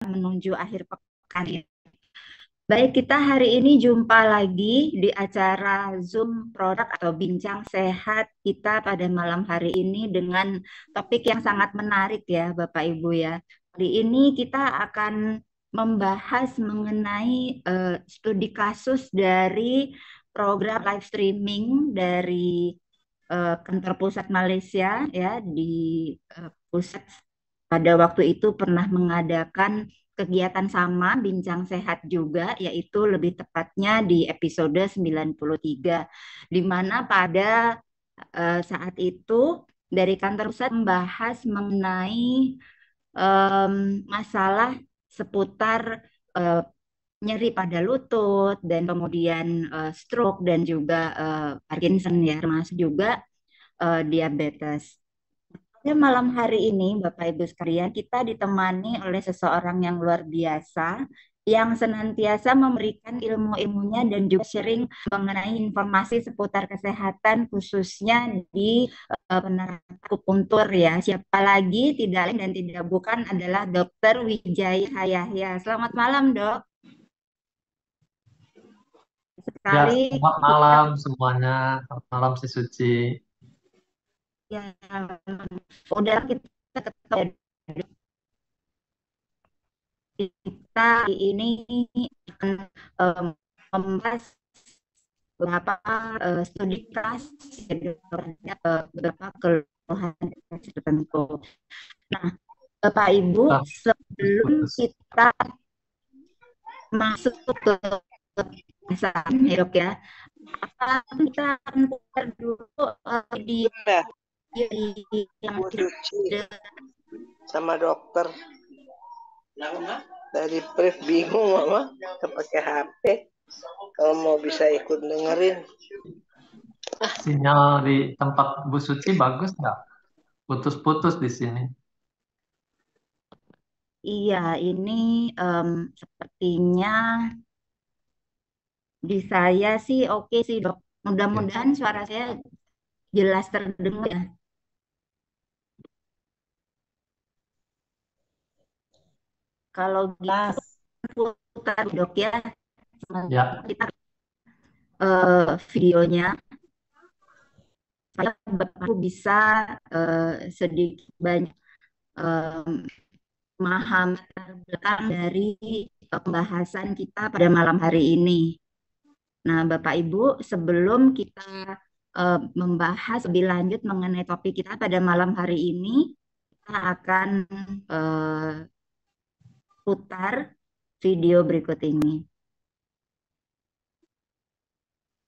menuju akhir pekan ini. Baik, kita hari ini jumpa lagi di acara Zoom Produk atau Bincang Sehat kita pada malam hari ini dengan topik yang sangat menarik ya Bapak Ibu ya. Hari ini kita akan membahas mengenai studi kasus dari program live streaming dari kantor pusat Malaysia ya di pusat pada waktu itu pernah mengadakan kegiatan sama bincang sehat juga yaitu lebih tepatnya di episode 93 di mana pada saat itu dari kantor pusat membahas mengenai masalah seputar eh, nyeri pada lutut dan kemudian stroke dan juga Parkinson ya termasuk juga diabetes. Pada malam hari ini, Bapak Ibu sekalian, kita ditemani oleh seseorang yang luar biasa yang senantiasa memberikan ilmu-ilmunya dan juga sharing mengenai informasi seputar kesehatan khususnya di penerapan akupuntur ya. Siapa lagi tidak lain dan tidak bukan adalah Dr. Wijaya Hayahya. Selamat malam, Dok. Ya, Sekali selamat kita malam semuanya. Selamat malam si Suci. ya udah kita ketemu kita ini akan membahas beberapa studi kasus beberapa keluhan tertentu. Nah, Bapak Ibu, Ah, sebelum putus. kita masuk ke pembahasan ya dok ya, apa kita akan putar dulu video Udah, yang mau cuci sudah sama dokter. Dari Priv bingung mama, kita pakai HP. Kalau mau bisa ikut dengerin. Sinyal di tempat Bu Suci bagus nggak? Putus-putus di sini. iya ini sepertinya di saya sih oke sih dok. Oke. Mudah-mudahan suara saya jelas terdengar ya. Kalau gitu putar dok ya. Ya, Kita videonya supaya Bapak bisa sedikit banyak memahami latar belakang dari pembahasan kita pada malam hari ini. Nah, Bapak Ibu, sebelum kita membahas lebih lanjut mengenai topik kita pada malam hari ini, kita akan eh, putar video berikut ini.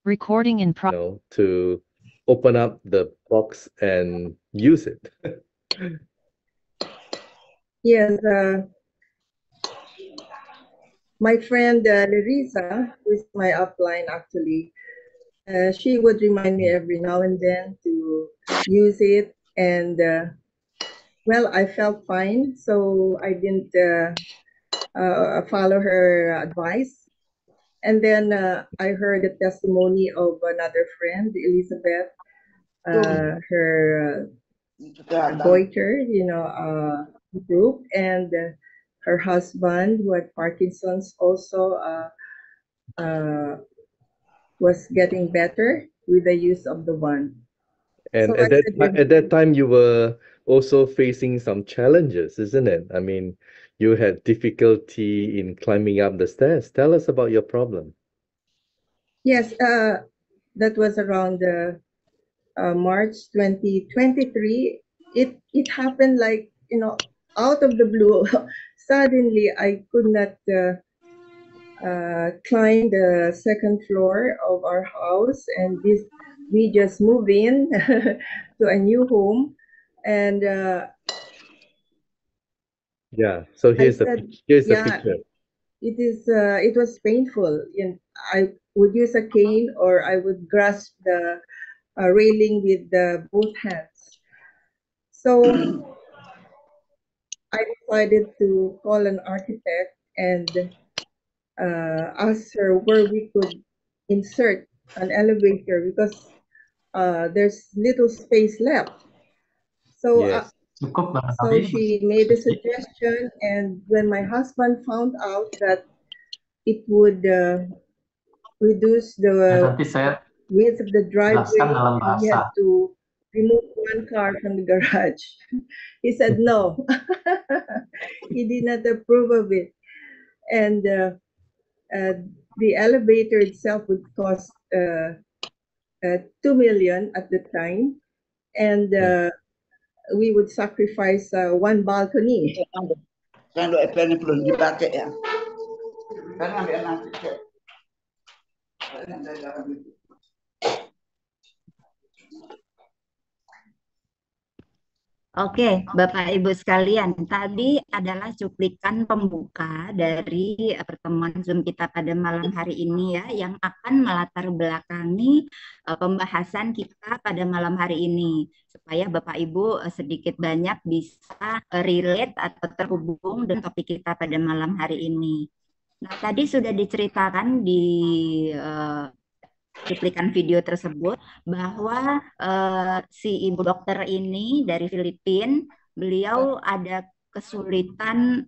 Recording in progress. To open up the box and use it. Yes, my friend Larissa, who is my upline actually, she would remind me every now and then to use it. And well, I felt fine, so I didn't follow her advice. And then I heard the testimony of another friend, Elizabeth, her goiter, group, and her husband, who had Parkinson's, also was getting better with the use of the wand. And So I said, at that time, you were also facing some challenges, isn't it? I mean, you had difficulty in climbing up the stairs. Tell us about your problem. yes, that was around March 2023. It happened like, out of the blue. Suddenly, I could not climb the second floor of our house, and we just moved in to a new home, and Yeah. So here's yeah, the picture. it was painful. I would use a cane, or I would grasp the railing with both hands. So I decided to call an architect and ask her where we could insert an elevator, because there's little space left. So Yes. Cukup So barangkali. she made a suggestion, and when my husband found out that it would reduce Ya, the nanti saya width of the jelaskan driveway dalam and he had bahasa. to remove one car from the garage, he said no. He did not approve of it. And the elevator itself would cost 2 million at the time, and we would sacrifice one balcony. Kan do FN belum dipakai ya. Kan ambil nanti. Oke, Bapak Ibu sekalian, tadi adalah cuplikan pembuka dari pertemuan Zoom kita pada malam hari ini ya, yang akan melatar belakangi pembahasan kita pada malam hari ini, supaya Bapak Ibu sedikit banyak bisa relate atau terhubung dengan topik kita pada malam hari ini. Nah, tadi sudah diceritakan di cuplikan video tersebut bahwa si ibu dokter ini dari Filipina, beliau ada kesulitan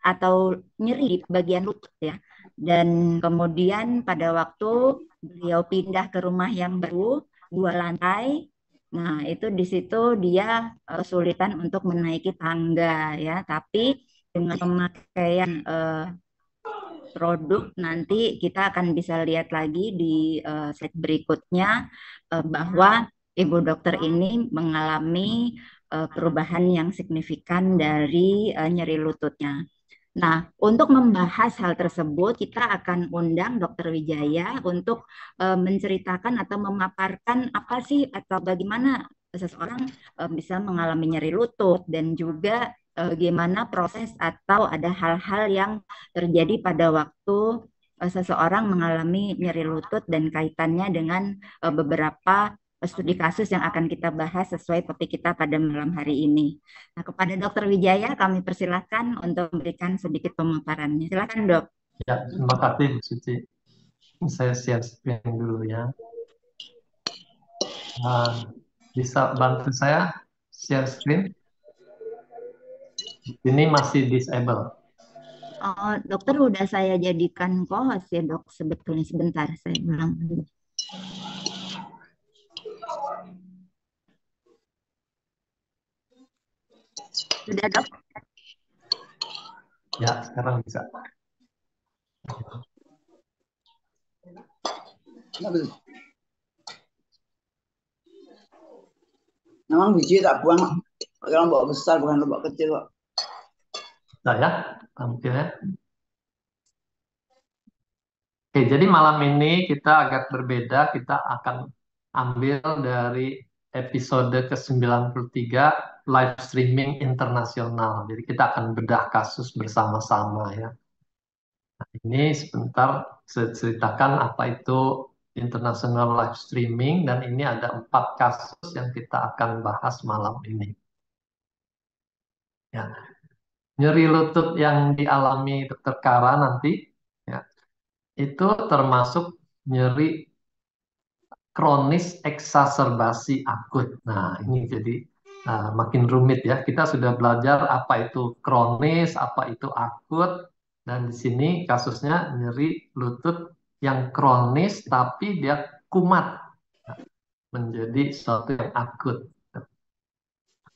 atau nyeri di bagian lutut ya. Dan kemudian pada waktu beliau pindah ke rumah yang baru 2 lantai, nah itu di situ dia kesulitan untuk menaiki tangga ya. Tapi dengan pemakaian produk nanti kita akan bisa lihat lagi di slide berikutnya bahwa ibu dokter ini mengalami perubahan yang signifikan dari nyeri lututnya. Nah, untuk membahas hal tersebut kita akan undang Dr. Wijaya untuk menceritakan atau memaparkan apa sih atau bagaimana seseorang bisa mengalami nyeri lutut dan juga bagaimana proses atau ada hal-hal yang terjadi pada waktu seseorang mengalami nyeri lutut dan kaitannya dengan beberapa studi kasus yang akan kita bahas sesuai topik kita pada malam hari ini. Nah, kepada Dr. Wijaya kami persilahkan untuk memberikan sedikit pemaparannya. Silakan, Dok. Ya, terima kasih Bu Suci. Saya share screen dulu ya. Nah, bisa bantu saya share screen? Ini masih disable. Oh, dokter udah saya jadikan co-host ya, Dok. Sebetulnya sebentar saya ulang dulu. Sudah, Dok? Ya, sekarang bisa. Memang biji tak buang. Kalau lombok besar bukan lombok kecil kok. Saya tampilnya. Oke, jadi malam ini kita agak berbeda. Kita akan ambil dari episode ke-93 live streaming internasional. Jadi kita akan bedah kasus bersama-sama ya. Nah, ini sebentar saya ceritakan apa itu international live streaming dan ini ada 4 kasus yang kita akan bahas malam ini. Ya. Nyeri lutut yang dialami Dr. Kara nanti ya, itu termasuk nyeri kronis eksaserbasi akut. Nah, ini jadi makin rumit ya. Kita sudah belajar apa itu kronis, apa itu akut, dan di sini kasusnya nyeri lutut yang kronis tapi dia kumat menjadi sesuatu yang akut.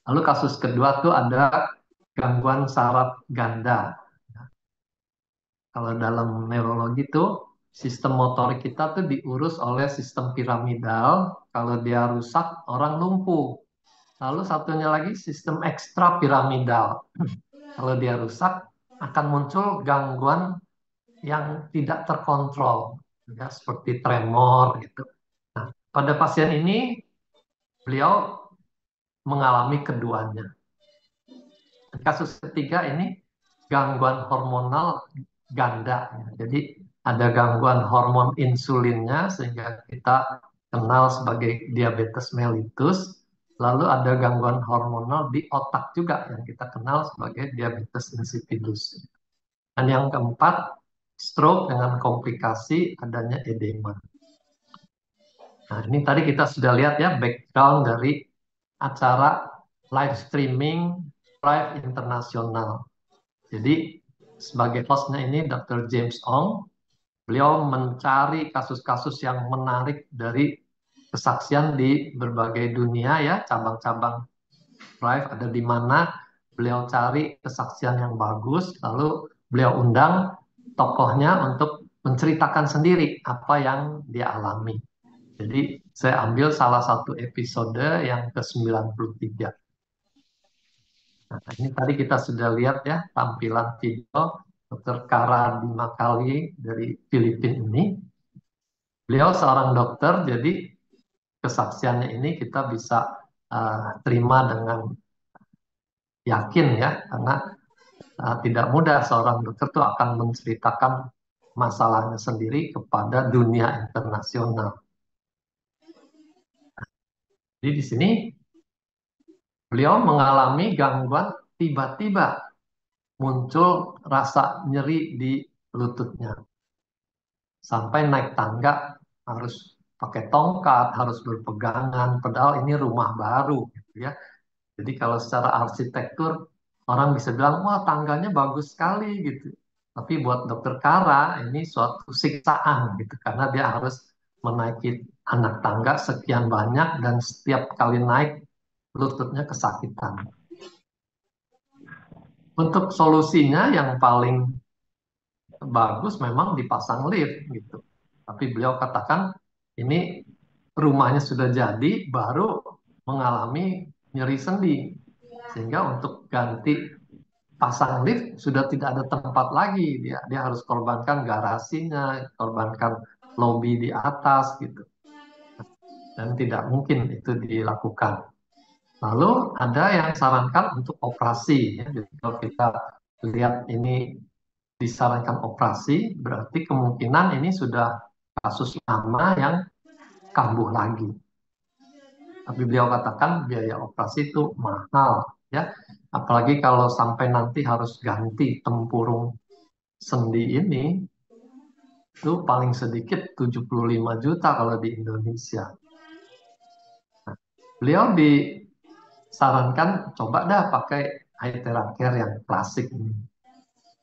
Lalu kasus kedua tuh ada gangguan saraf ganda. Kalau dalam neurologi itu sistem motorik kita tuh diurus oleh sistem piramidal. Kalau dia rusak, orang lumpuh. Lalu satunya lagi sistem ekstra piramidal. Kalau dia rusak, akan muncul gangguan yang tidak terkontrol, ya, seperti tremor gitu. Nah, pada pasien ini beliau mengalami keduanya. Kasus ketiga ini gangguan hormonal ganda. Jadi ada gangguan hormon insulinnya sehingga kita kenal sebagai diabetes mellitus. Lalu ada gangguan hormonal di otak juga yang kita kenal sebagai diabetes insipidus. Dan yang keempat, stroke dengan komplikasi adanya edema. Nah, ini tadi kita sudah lihat ya background dari acara live streaming Thrive Internasional. Jadi sebagai hostnya ini Dr. James Ong, beliau mencari kasus-kasus yang menarik dari kesaksian di berbagai dunia ya, cabang-cabang Thrive ada di mana, beliau cari kesaksian yang bagus, lalu beliau undang tokohnya untuk menceritakan sendiri apa yang dia alami. Jadi saya ambil salah satu episode yang ke-93. Nah, ini tadi kita sudah lihat ya tampilan video Dr. Kara Dimakali dari Filipina ini. Beliau seorang dokter, jadi kesaksiannya ini kita bisa terima dengan yakin ya, karena tidak mudah seorang dokter itu akan menceritakan masalahnya sendiri kepada dunia internasional. Jadi di sini beliau mengalami gangguan, tiba-tiba muncul rasa nyeri di lututnya. Sampai naik tangga harus pakai tongkat, harus berpegangan, padahal ini rumah baru gitu ya. Jadi kalau secara arsitektur orang bisa bilang, wah tangganya bagus sekali gitu. Tapi buat dokter Kara ini suatu siksaan gitu, karena dia harus menaiki anak tangga sekian banyak dan setiap kali naik lututnya kesakitan. Untuk solusinya yang paling bagus memang dipasang lift gitu. Tapi beliau katakan ini rumahnya sudah jadi, baru mengalami nyeri sendi. Sehingga untuk ganti pasang lift sudah tidak ada tempat lagi. Dia harus korbankan garasinya, korbankan lobi di atas gitu. Dan tidak mungkin itu dilakukan. Lalu ada yang sarankan untuk operasi. Ya. Jadi kalau kita lihat ini disarankan operasi, berarti kemungkinan ini sudah kasus lama yang kambuh lagi. Tapi beliau katakan biaya operasi itu mahal, ya. Apalagi kalau sampai nanti harus ganti tempurung sendi ini, itu paling sedikit 75 juta kalau di Indonesia. Nah, beliau disarankan coba dah pakai Hytera Care yang klasik ini.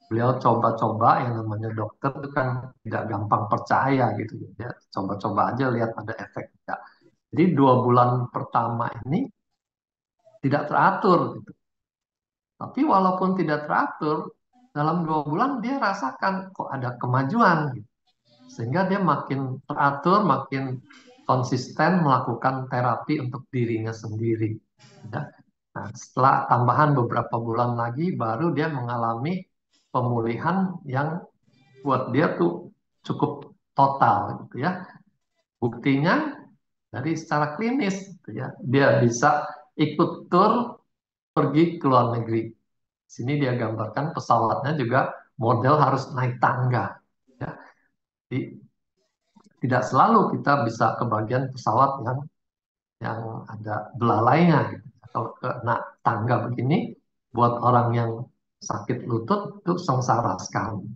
Beliau coba-coba, yang namanya dokter itu kan tidak gampang percaya gitu ya. Coba-coba aja lihat ada efeknya. Jadi 2 bulan pertama ini tidak teratur gitu. Tapi walaupun tidak teratur, dalam 2 bulan dia rasakan kok ada kemajuan gitu. Sehingga dia makin teratur, makin konsisten melakukan terapi untuk dirinya sendiri. Ya. Nah, setelah tambahan beberapa bulan lagi, baru dia mengalami pemulihan yang buat dia tuh cukup total gitu ya. Buktinya dari secara klinis gitu ya, dia bisa ikut tur pergi ke luar negeri. Sini dia gambarkan pesawatnya juga model harus naik tangga ya. Jadi, tidak selalu kita bisa kebagian pesawat yang ada belalainya gitu. Kalau kena tangga begini buat orang yang sakit lutut itu sengsara sekali.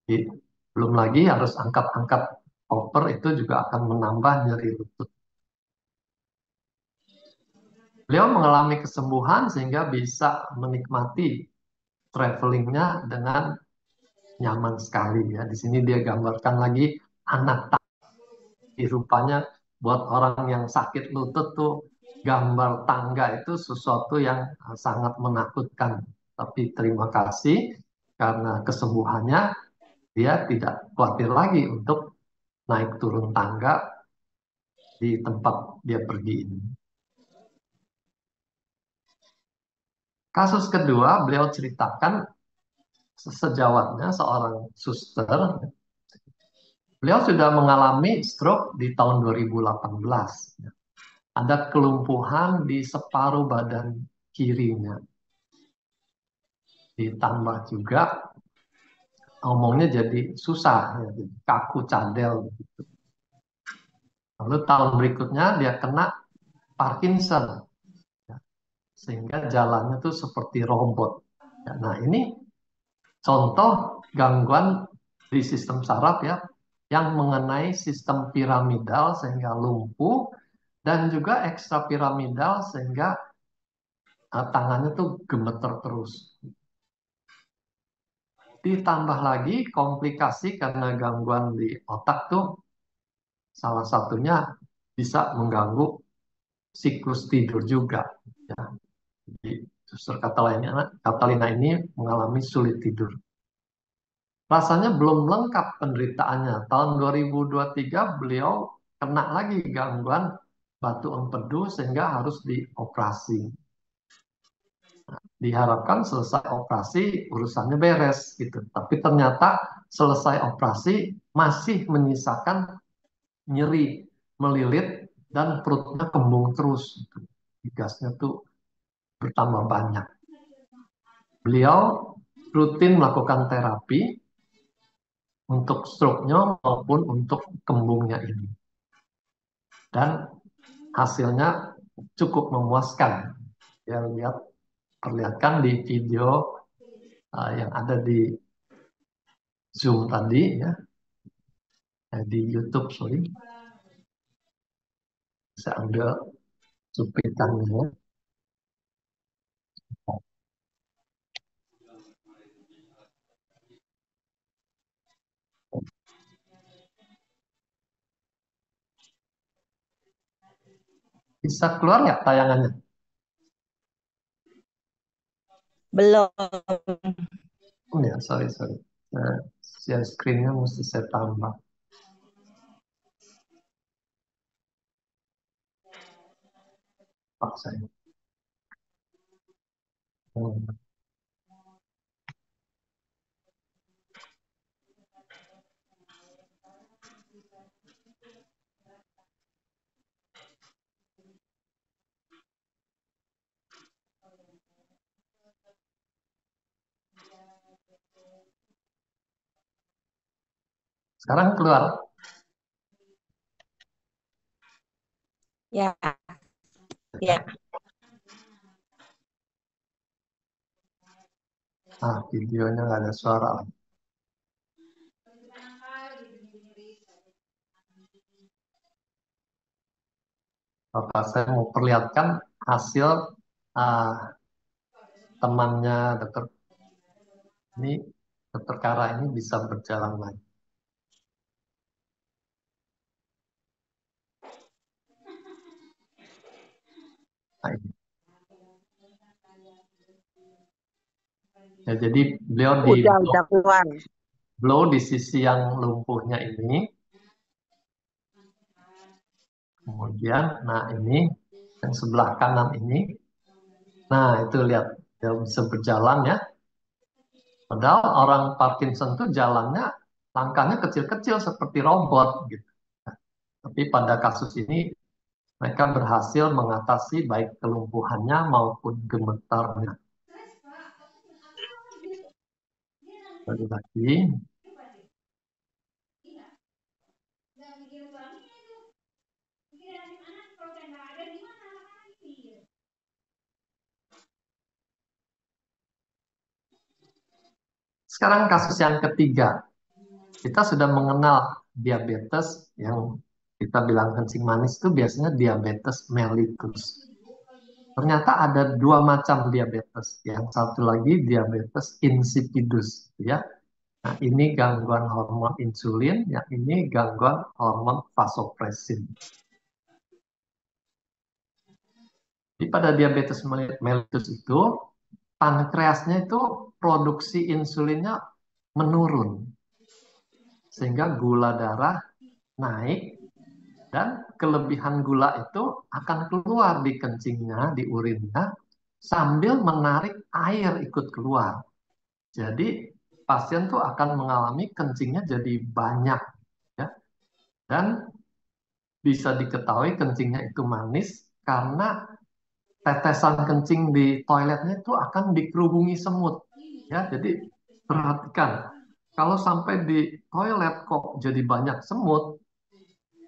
Jadi, belum lagi harus angkat-angkat koper, itu juga akan menambah nyeri lutut. Beliau mengalami kesembuhan sehingga bisa menikmati travelingnya dengan nyaman sekali ya. Di sini dia gambarkan lagi anak tangga. Rupanya buat orang yang sakit lutut tuh gambar tangga itu sesuatu yang sangat menakutkan. Tapi terima kasih karena kesembuhannya, dia tidak khawatir lagi untuk naik turun tangga di tempat dia pergi ini. Kasus kedua, beliau ceritakan sejawatnya seorang suster. Beliau sudah mengalami stroke di tahun 2018. Ada kelumpuhan di separuh badan kirinya. Ditambah juga ngomongnya jadi susah, ya, kaku cadel. Gitu. Lalu tahun berikutnya dia kena Parkinson, ya, sehingga jalannya tuh seperti robot. Ya, nah ini contoh gangguan di sistem saraf ya, yang mengenai sistem piramidal sehingga lumpuh, dan juga ekstrapiramidal sehingga tangannya tuh gemeter terus. Ditambah lagi komplikasi karena gangguan di otak tuh salah satunya bisa mengganggu siklus tidur juga. Ya. Jadi, Suster Catalina ini mengalami sulit tidur. Rasanya belum lengkap penderitaannya. Tahun 2023 beliau kena lagi gangguan batu empedu sehingga harus dioperasi. Diharapkan selesai operasi urusannya beres gitu. Tapi ternyata selesai operasi masih menyisakan nyeri, melilit, dan perutnya kembung terus. Gitu. Gasnya tuh bertambah banyak. Beliau rutin melakukan terapi untuk stroke-nya maupun untuk kembungnya ini. Dan hasilnya cukup memuaskan. Ya, perlihatkan di video yang ada di Zoom tadi ya. Di YouTube, sorry. Saya ambil cuplikannya. Bisa keluar nggak tayangannya? Belum. Ya, sorry. Share screen-nya mesti saya tambah. Pak saya. Sekarang keluar. Ya. Ya. Videonya nggak ada suara. Bapak saya mau perlihatkan hasil temannya dokter ini, dokter Kara ini bisa berjalan lagi. Nah, ini. Ya, jadi beliau udah keluar. blow di sisi yang lumpuhnya ini. Kemudian, nah ini yang sebelah kanan ini. Nah, itu lihat, dia bisa berjalan ya. Padahal orang Parkinson itu jalannya, langkahnya kecil-kecil seperti robot gitu. Tapi pada kasus ini mereka berhasil mengatasi baik kelumpuhannya maupun gemetarnya. Lagi. Sekarang kasus yang ketiga. Kita sudah mengenal diabetes yang kita bilang kencing manis itu biasanya diabetes mellitus. Ternyata ada dua macam diabetes. Yang satu lagi diabetes insipidus, ya. Nah, ini gangguan hormon insulin, yang ini gangguan hormon vasopresin. Jadi pada diabetes mellitus itu pankreasnya itu produksi insulinnya menurun. Sehingga gula darah naik dan kelebihan gula itu akan keluar di kencingnya, di urinnya, sambil menarik air ikut keluar. Jadi pasien tuh akan mengalami kencingnya jadi banyak, ya. Dan bisa diketahui kencingnya itu manis karena tetesan kencing di toiletnya itu akan dikerubungi semut, ya. Jadi perhatikan, kalau sampai di toilet kok jadi banyak semut,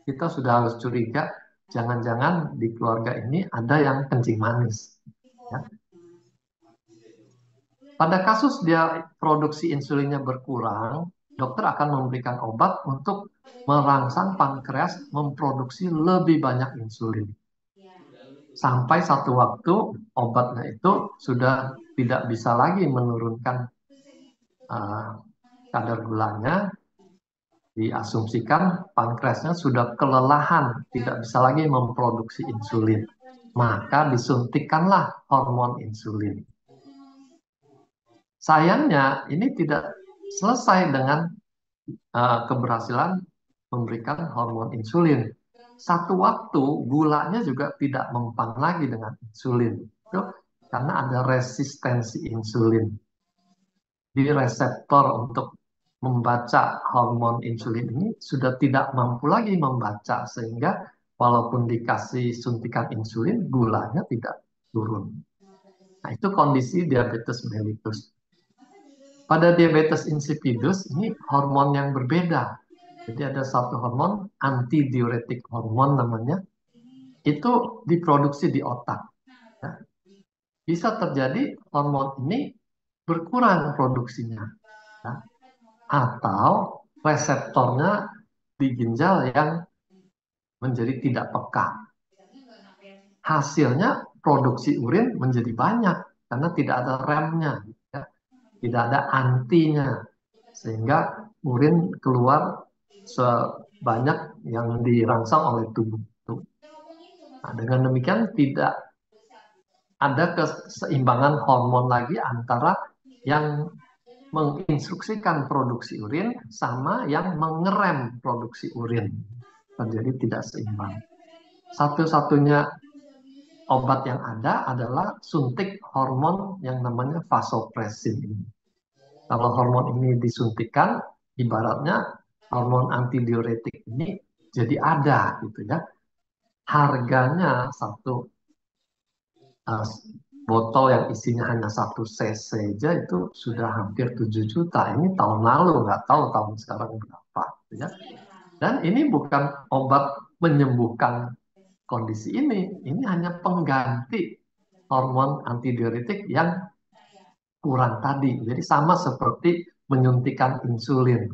kita sudah harus curiga, jangan-jangan di keluarga ini ada yang kencing manis. Ya. Pada kasus dia produksi insulinnya berkurang, dokter akan memberikan obat untuk merangsang pankreas memproduksi lebih banyak insulin. Sampai satu waktu obatnya itu sudah tidak bisa lagi menurunkan kadar gulanya, diasumsikan pankreasnya sudah kelelahan, tidak bisa lagi memproduksi insulin. Maka disuntikkanlah hormon insulin. Sayangnya ini tidak selesai dengan keberhasilan memberikan hormon insulin. Satu waktu gulanya juga tidak mempan lagi dengan insulin. Itu karena ada resistensi insulin. Di reseptor untuk membaca hormon insulin ini sudah tidak mampu lagi membaca, sehingga walaupun dikasih suntikan insulin, gulanya tidak turun. Nah, itu kondisi diabetes mellitus. Pada diabetes insipidus ini hormon yang berbeda. Jadi ada satu hormon, antidiuretik hormon namanya, itu diproduksi di otak. Ya. Bisa terjadi hormon ini berkurang produksinya. Ya. Atau reseptornya di ginjal yang menjadi tidak peka. Hasilnya produksi urin menjadi banyak karena tidak ada remnya, ya. Tidak ada antinya, sehingga urin keluar sebanyak yang dirangsang oleh tubuh. Nah, dengan demikian tidak ada keseimbangan hormon lagi antara yang menginstruksikan produksi urin sama yang mengerem produksi urin. Jadi tidak seimbang. Satu-satunya obat yang ada adalah suntik hormon yang namanya vasopressin. Kalau hormon ini disuntikkan, ibaratnya hormon antidiuretik ini jadi ada gitu ya. Harganya satu botol yang isinya hanya 1 cc aja itu sudah hampir 7 juta. Ini tahun lalu, nggak tahu tahun sekarang berapa. Ya. Dan ini bukan obat menyembuhkan kondisi ini. Ini hanya pengganti hormon antidiuretik yang kurang tadi. Jadi sama seperti menyuntikkan insulin.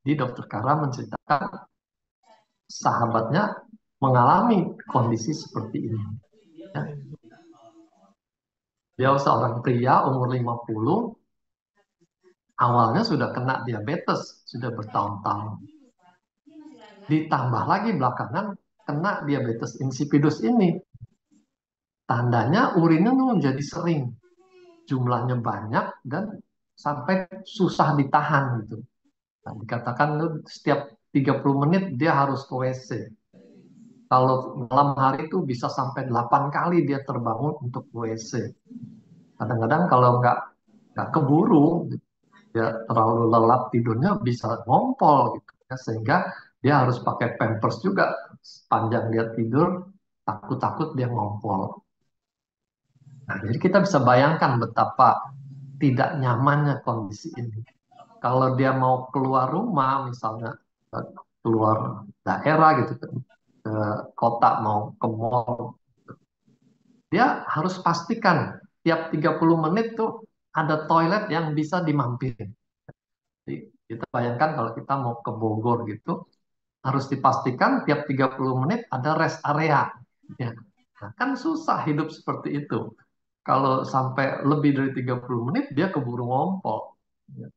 Jadi Dokter Kara menceritakan sahabatnya mengalami kondisi seperti ini. Ya. Dia seorang pria umur 50, awalnya sudah kena diabetes, sudah bertahun-tahun. Ditambah lagi belakangan kena diabetes insipidus ini. Tandanya urinnya menjadi sering, jumlahnya banyak dan sampai susah ditahan gitu. Nah, dikatakan setiap 30 menit dia harus ke WC. Kalau malam hari itu bisa sampai 8 kali dia terbangun untuk WC. Kadang-kadang kalau nggak keburu, dia terlalu lelap tidurnya bisa ngompol gitu ya, sehingga dia harus pakai pampers juga sepanjang dia tidur, takut-takut dia ngompol. Nah, jadi kita bisa bayangkan betapa tidak nyamannya kondisi ini. Kalau dia mau keluar rumah, misalnya keluar daerah gitu, ke kota mau ke mall, dia harus pastikan tiap 30 menit tuh ada toilet yang bisa dimampirin. Jadi kita bayangkan kalau kita mau ke Bogor gitu, harus dipastikan tiap 30 menit ada rest area. Ya. Nah, kan susah hidup seperti itu. Kalau sampai lebih dari 30 menit, dia keburu ngompol. Ya.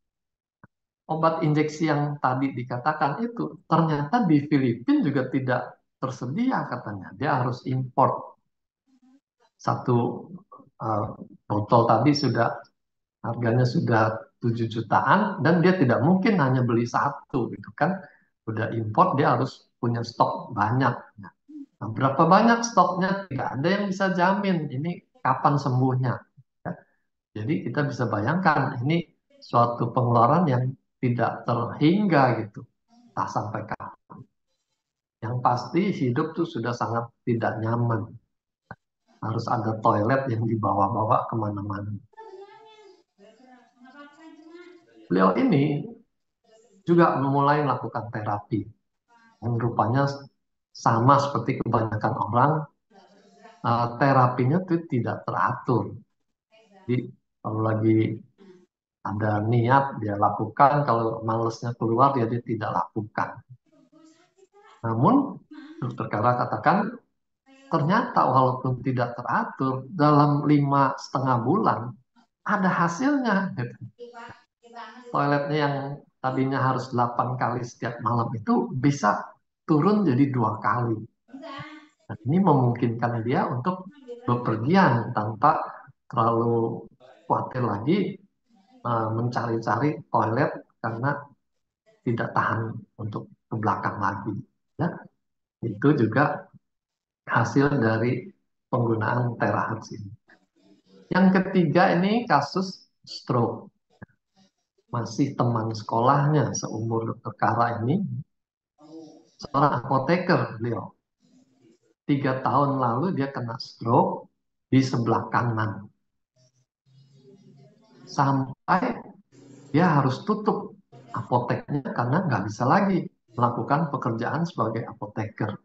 Obat injeksi yang tadi dikatakan itu, ternyata di Filipina juga tidak tersedia katanya. Dia harus import. Satu botol tadi harganya sudah 7 jutaan, dan dia tidak mungkin hanya beli satu gitu kan. Udah import, dia harus punya stok banyak. Nah, berapa banyak stoknya tidak ada yang bisa jamin ini kapan sembuhnya. Ya. Jadi kita bisa bayangkan ini suatu pengeluaran yang tidak terhingga gitu, tak sampai kapan. Yang pasti hidup tuh sudah sangat tidak nyaman. Harus ada toilet yang dibawa-bawa kemana-mana. Beliau ini juga mulai melakukan terapi. Yang rupanya sama seperti kebanyakan orang, terapinya itu tidak teratur. Jadi kalau lagi ada niat dia lakukan, kalau malesnya keluar dia tidak lakukan. Namun Dokter Kara katakan ternyata walaupun tidak teratur, dalam 5,5 bulan ada hasilnya. Gitu. Toiletnya yang tadinya harus 8 kali setiap malam itu bisa turun jadi 2 kali. Dan ini memungkinkan dia untuk bepergian tanpa terlalu khawatir lagi mencari-cari toilet karena tidak tahan untuk ke belakang lagi. Ya, itu juga hasil dari penggunaan terahertz ini. Yang ketiga ini kasus stroke. Masih teman sekolahnya seumur Dr. Kara ini, seorang apoteker beliau. 3 tahun lalu dia kena stroke di sebelah kanan. Sampai dia harus tutup apoteknya karena nggak bisa lagi melakukan pekerjaan sebagai apoteker.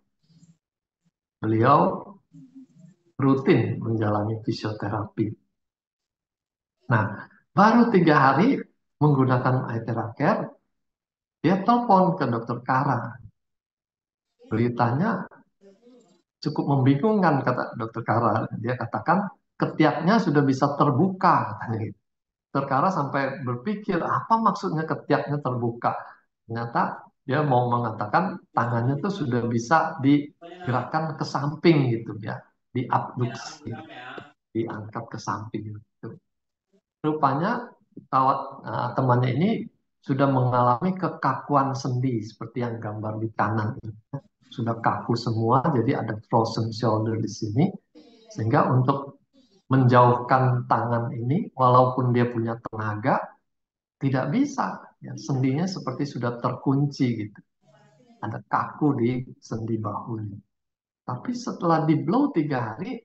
Beliau rutin menjalani fisioterapi. Nah, baru 3 hari menggunakan Aithera Care, dia telepon ke Dr. Kara. Beritanya cukup membingungkan, kata Dr. Kara. Dia katakan ketiaknya sudah bisa terbuka, katanya. Dr. Kara sampai berpikir apa maksudnya ketiaknya terbuka. Ternyata dia mau mengatakan tangannya tuh sudah bisa digerakkan ke samping gitu ya, diabduksi, diangkat ke samping gitu. Rupanya temannya ini sudah mengalami kekakuan sendi seperti yang gambar di kanan ini. Sudah kaku semua, jadi ada frozen shoulder di sini. Sehingga untuk menjauhkan tangan ini, walaupun dia punya tenaga, tidak bisa. Ya, sendinya seperti sudah terkunci gitu. Ada kaku di sendi bahunya. Tapi setelah di blow 3 hari,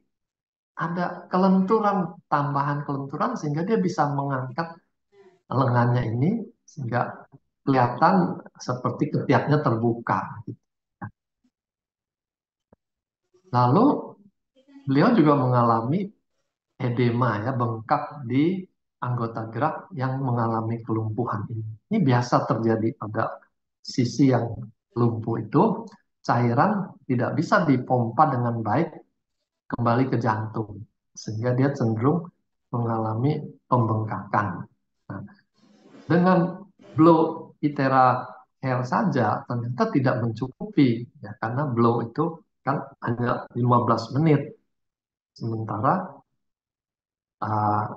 ada kelenturan, tambahan kelenturan, sehingga dia bisa mengangkat lengannya ini, sehingga kelihatan seperti ketiaknya terbuka. Gitu. Lalu beliau juga mengalami edema, ya, bengkak di anggota gerak yang mengalami kelumpuhan ini. Ini biasa terjadi pada sisi yang lumpuh itu, cairan tidak bisa dipompa dengan baik kembali ke jantung, sehingga dia cenderung mengalami pembengkakan. Nah, dengan blow Aithera Care saja ternyata tidak mencukupi, ya, karena blow itu kan hanya 15 menit. Sementara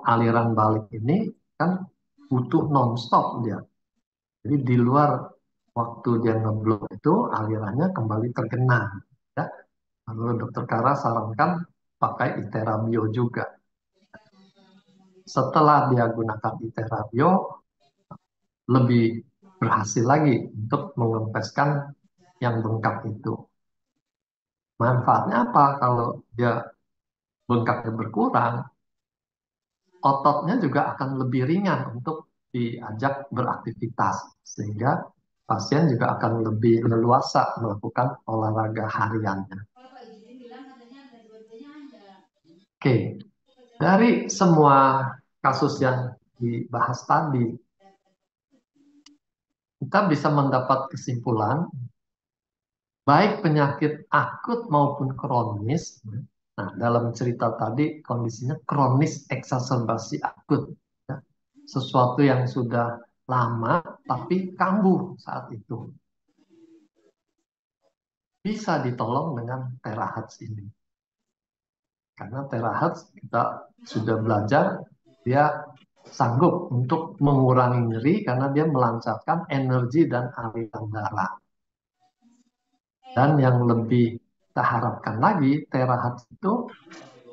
aliran balik ini kan butuh non-stop dia. Jadi di luar waktu dia ngeblow itu alirannya kembali tergenang. Ya. Lalu Dr. Kara sarankan pakai Aithera Bio juga. Setelah dia gunakan Aithera Bio, lebih berhasil lagi untuk mengempeskan yang bengkak itu. Manfaatnya apa? Kalau dia bengkaknya berkurang, ototnya juga akan lebih ringan untuk diajak beraktivitas, sehingga pasien juga akan lebih leluasa melakukan olahraga hariannya. Oke, dari semua kasus yang dibahas tadi, kita bisa mendapat kesimpulan, baik penyakit akut maupun kronis. Nah, dalam cerita tadi kondisinya kronis eksaserbasi akut. Ya. Sesuatu yang sudah lama tapi kambuh saat itu. Bisa ditolong dengan terahertz ini. Karena terahertz kita sudah belajar, dia sanggup untuk mengurangi nyeri karena dia melancarkan energi dan aliran darah. Dan yang lebih kita harapkan lagi, terahertz itu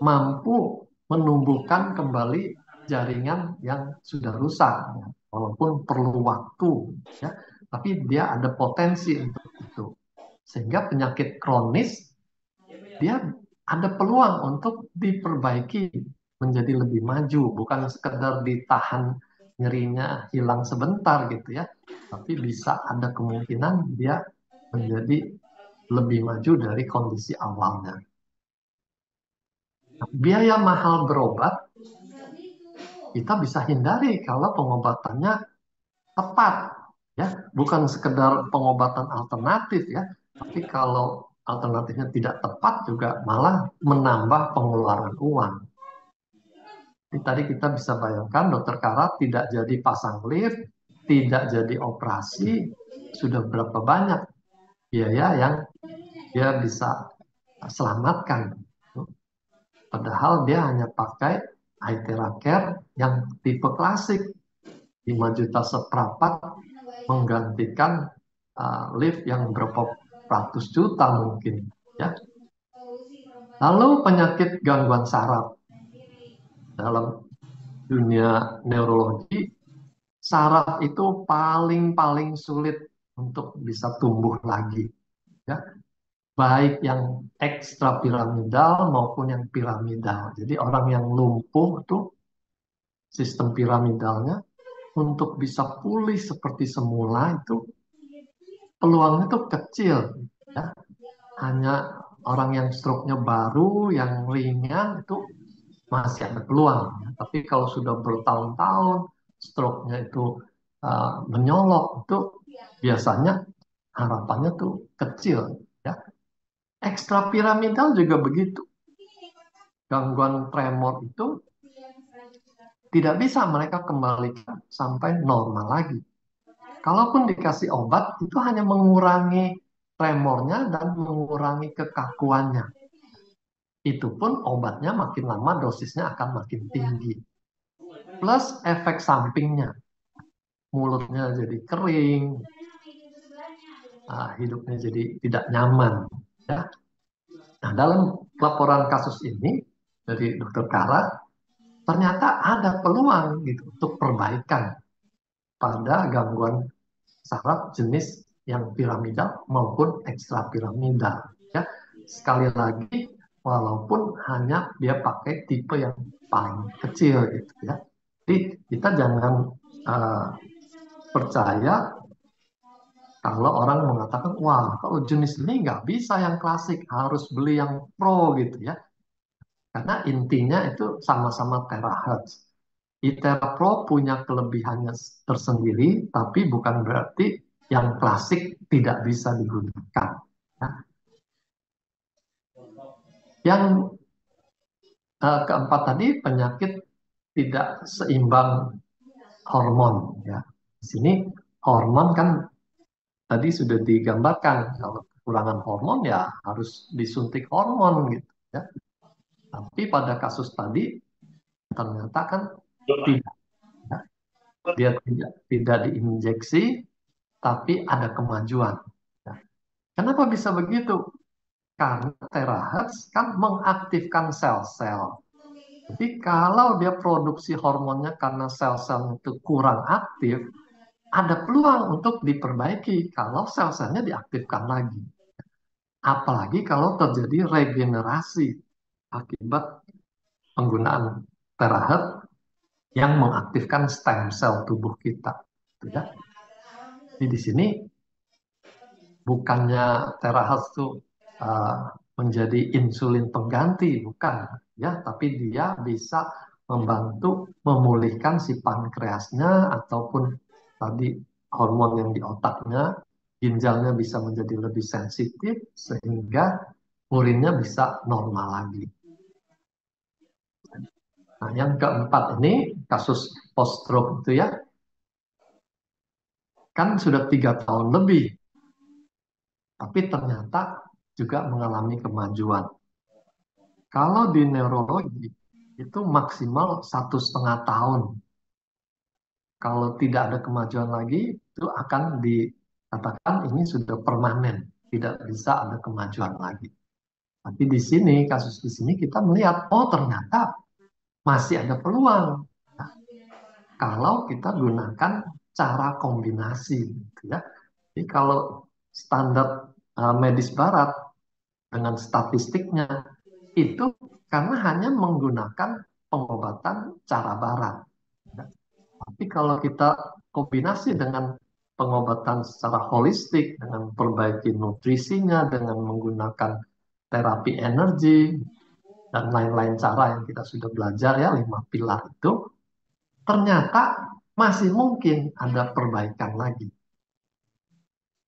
mampu menumbuhkan kembali jaringan yang sudah rusak, ya. Walaupun perlu waktu, ya, tapi dia ada potensi untuk itu. Sehingga penyakit kronis, dia ada peluang untuk diperbaiki menjadi lebih maju, bukan sekedar ditahan nyerinya hilang sebentar gitu ya, tapi bisa ada kemungkinan dia menjadi lebih maju dari kondisi awalnya. Biaya mahal berobat kita bisa hindari kalau pengobatannya tepat, ya, bukan sekedar pengobatan alternatif, ya, tapi kalau alternatifnya tidak tepat juga malah menambah pengeluaran uang. Jadi tadi kita bisa bayangkan dokter Kara tidak jadi pasang lift, tidak jadi operasi, sudah berapa banyak biaya yang dia bisa selamatkan. Padahal dia hanya pakai iTera Care yang tipe klasik, 5 juta seperempat menggantikan lift yang berapa ratus juta mungkin. Ya. Lalu penyakit gangguan saraf. Dalam dunia neurologi, saraf itu paling sulit untuk bisa tumbuh lagi. Ya. Baik yang ekstrapiramidal maupun yang piramidal. Jadi orang yang lumpuh itu sistem piramidalnya untuk bisa pulih seperti semula itu peluangnya itu kecil. Ya. Hanya orang yang stroke-nya baru, yang ringan itu masih ada peluang. Tapi kalau sudah bertahun-tahun stroke-nya itu menyolok, itu biasanya harapannya tuh kecil. Ya. Ekstrapiramidal juga begitu. Gangguan tremor itu tidak bisa mereka kembalikan sampai normal lagi. Kalaupun dikasih obat, itu hanya mengurangi tremornya dan mengurangi kekakuannya. Itu pun obatnya makin lama dosisnya akan makin tinggi. Plus efek sampingnya. Mulutnya jadi kering, hidupnya jadi tidak nyaman. Ya. Nah, dalam laporan kasus ini dari Dr. Kara, ternyata ada peluang gitu untuk perbaikan pada gangguan saraf jenis yang piramidal maupun ekstrapiramidal. Ya. Sekali lagi, walaupun hanya dia pakai tipe yang paling kecil gitu ya. Jadi kita jangan percaya kalau orang mengatakan, wah kalau jenis ini nggak bisa yang klasik, harus beli yang pro gitu ya. Karena intinya itu sama-sama terahertz. iTera Pro punya kelebihannya tersendiri, tapi bukan berarti yang klasik tidak bisa digunakan. Ya. Yang keempat tadi penyakit tidak seimbang hormon. Ya. Di sini hormon kan tadi sudah digambarkan, kalau kekurangan hormon ya harus disuntik hormon gitu. Ya. Tapi pada kasus tadi ternyata kan tidak. Ya. Dia tidak diinjeksi, tapi ada kemajuan. Ya. Kenapa bisa begitu? Karena terahertz kan mengaktifkan sel-sel. Jadi kalau dia produksi hormonnya karena sel-sel itu kurang aktif, ada peluang untuk diperbaiki kalau sel-selnya diaktifkan lagi. Apalagi kalau terjadi regenerasi akibat penggunaan terahertz yang mengaktifkan stem sel tubuh kita. Ya. Jadi di sini bukannya terahertz itu menjadi insulin pengganti, bukan ya, tapi dia bisa membantu memulihkan si pankreasnya ataupun tadi hormon yang di otaknya, ginjalnya bisa menjadi lebih sensitif sehingga urinnya bisa normal lagi. Nah, yang keempat ini kasus post stroke itu ya, kan sudah 3 tahun lebih, tapi ternyata juga mengalami kemajuan. Kalau di neurologi itu maksimal 1,5 tahun. Kalau tidak ada kemajuan lagi, itu akan dikatakan ini sudah permanen, tidak bisa ada kemajuan lagi. Tapi di sini, kasus di sini kita melihat, oh ternyata masih ada peluang. Nah, kalau kita gunakan cara kombinasi, gitu ya. Jadi kalau standar medis barat dengan statistiknya itu karena hanya menggunakan pengobatan cara barat. Tapi kalau kita kombinasi dengan pengobatan secara holistik, dengan perbaiki nutrisinya, dengan menggunakan terapi energi, dan lain-lain cara yang kita sudah belajar ya, 5 pilar itu, ternyata masih mungkin ada perbaikan lagi.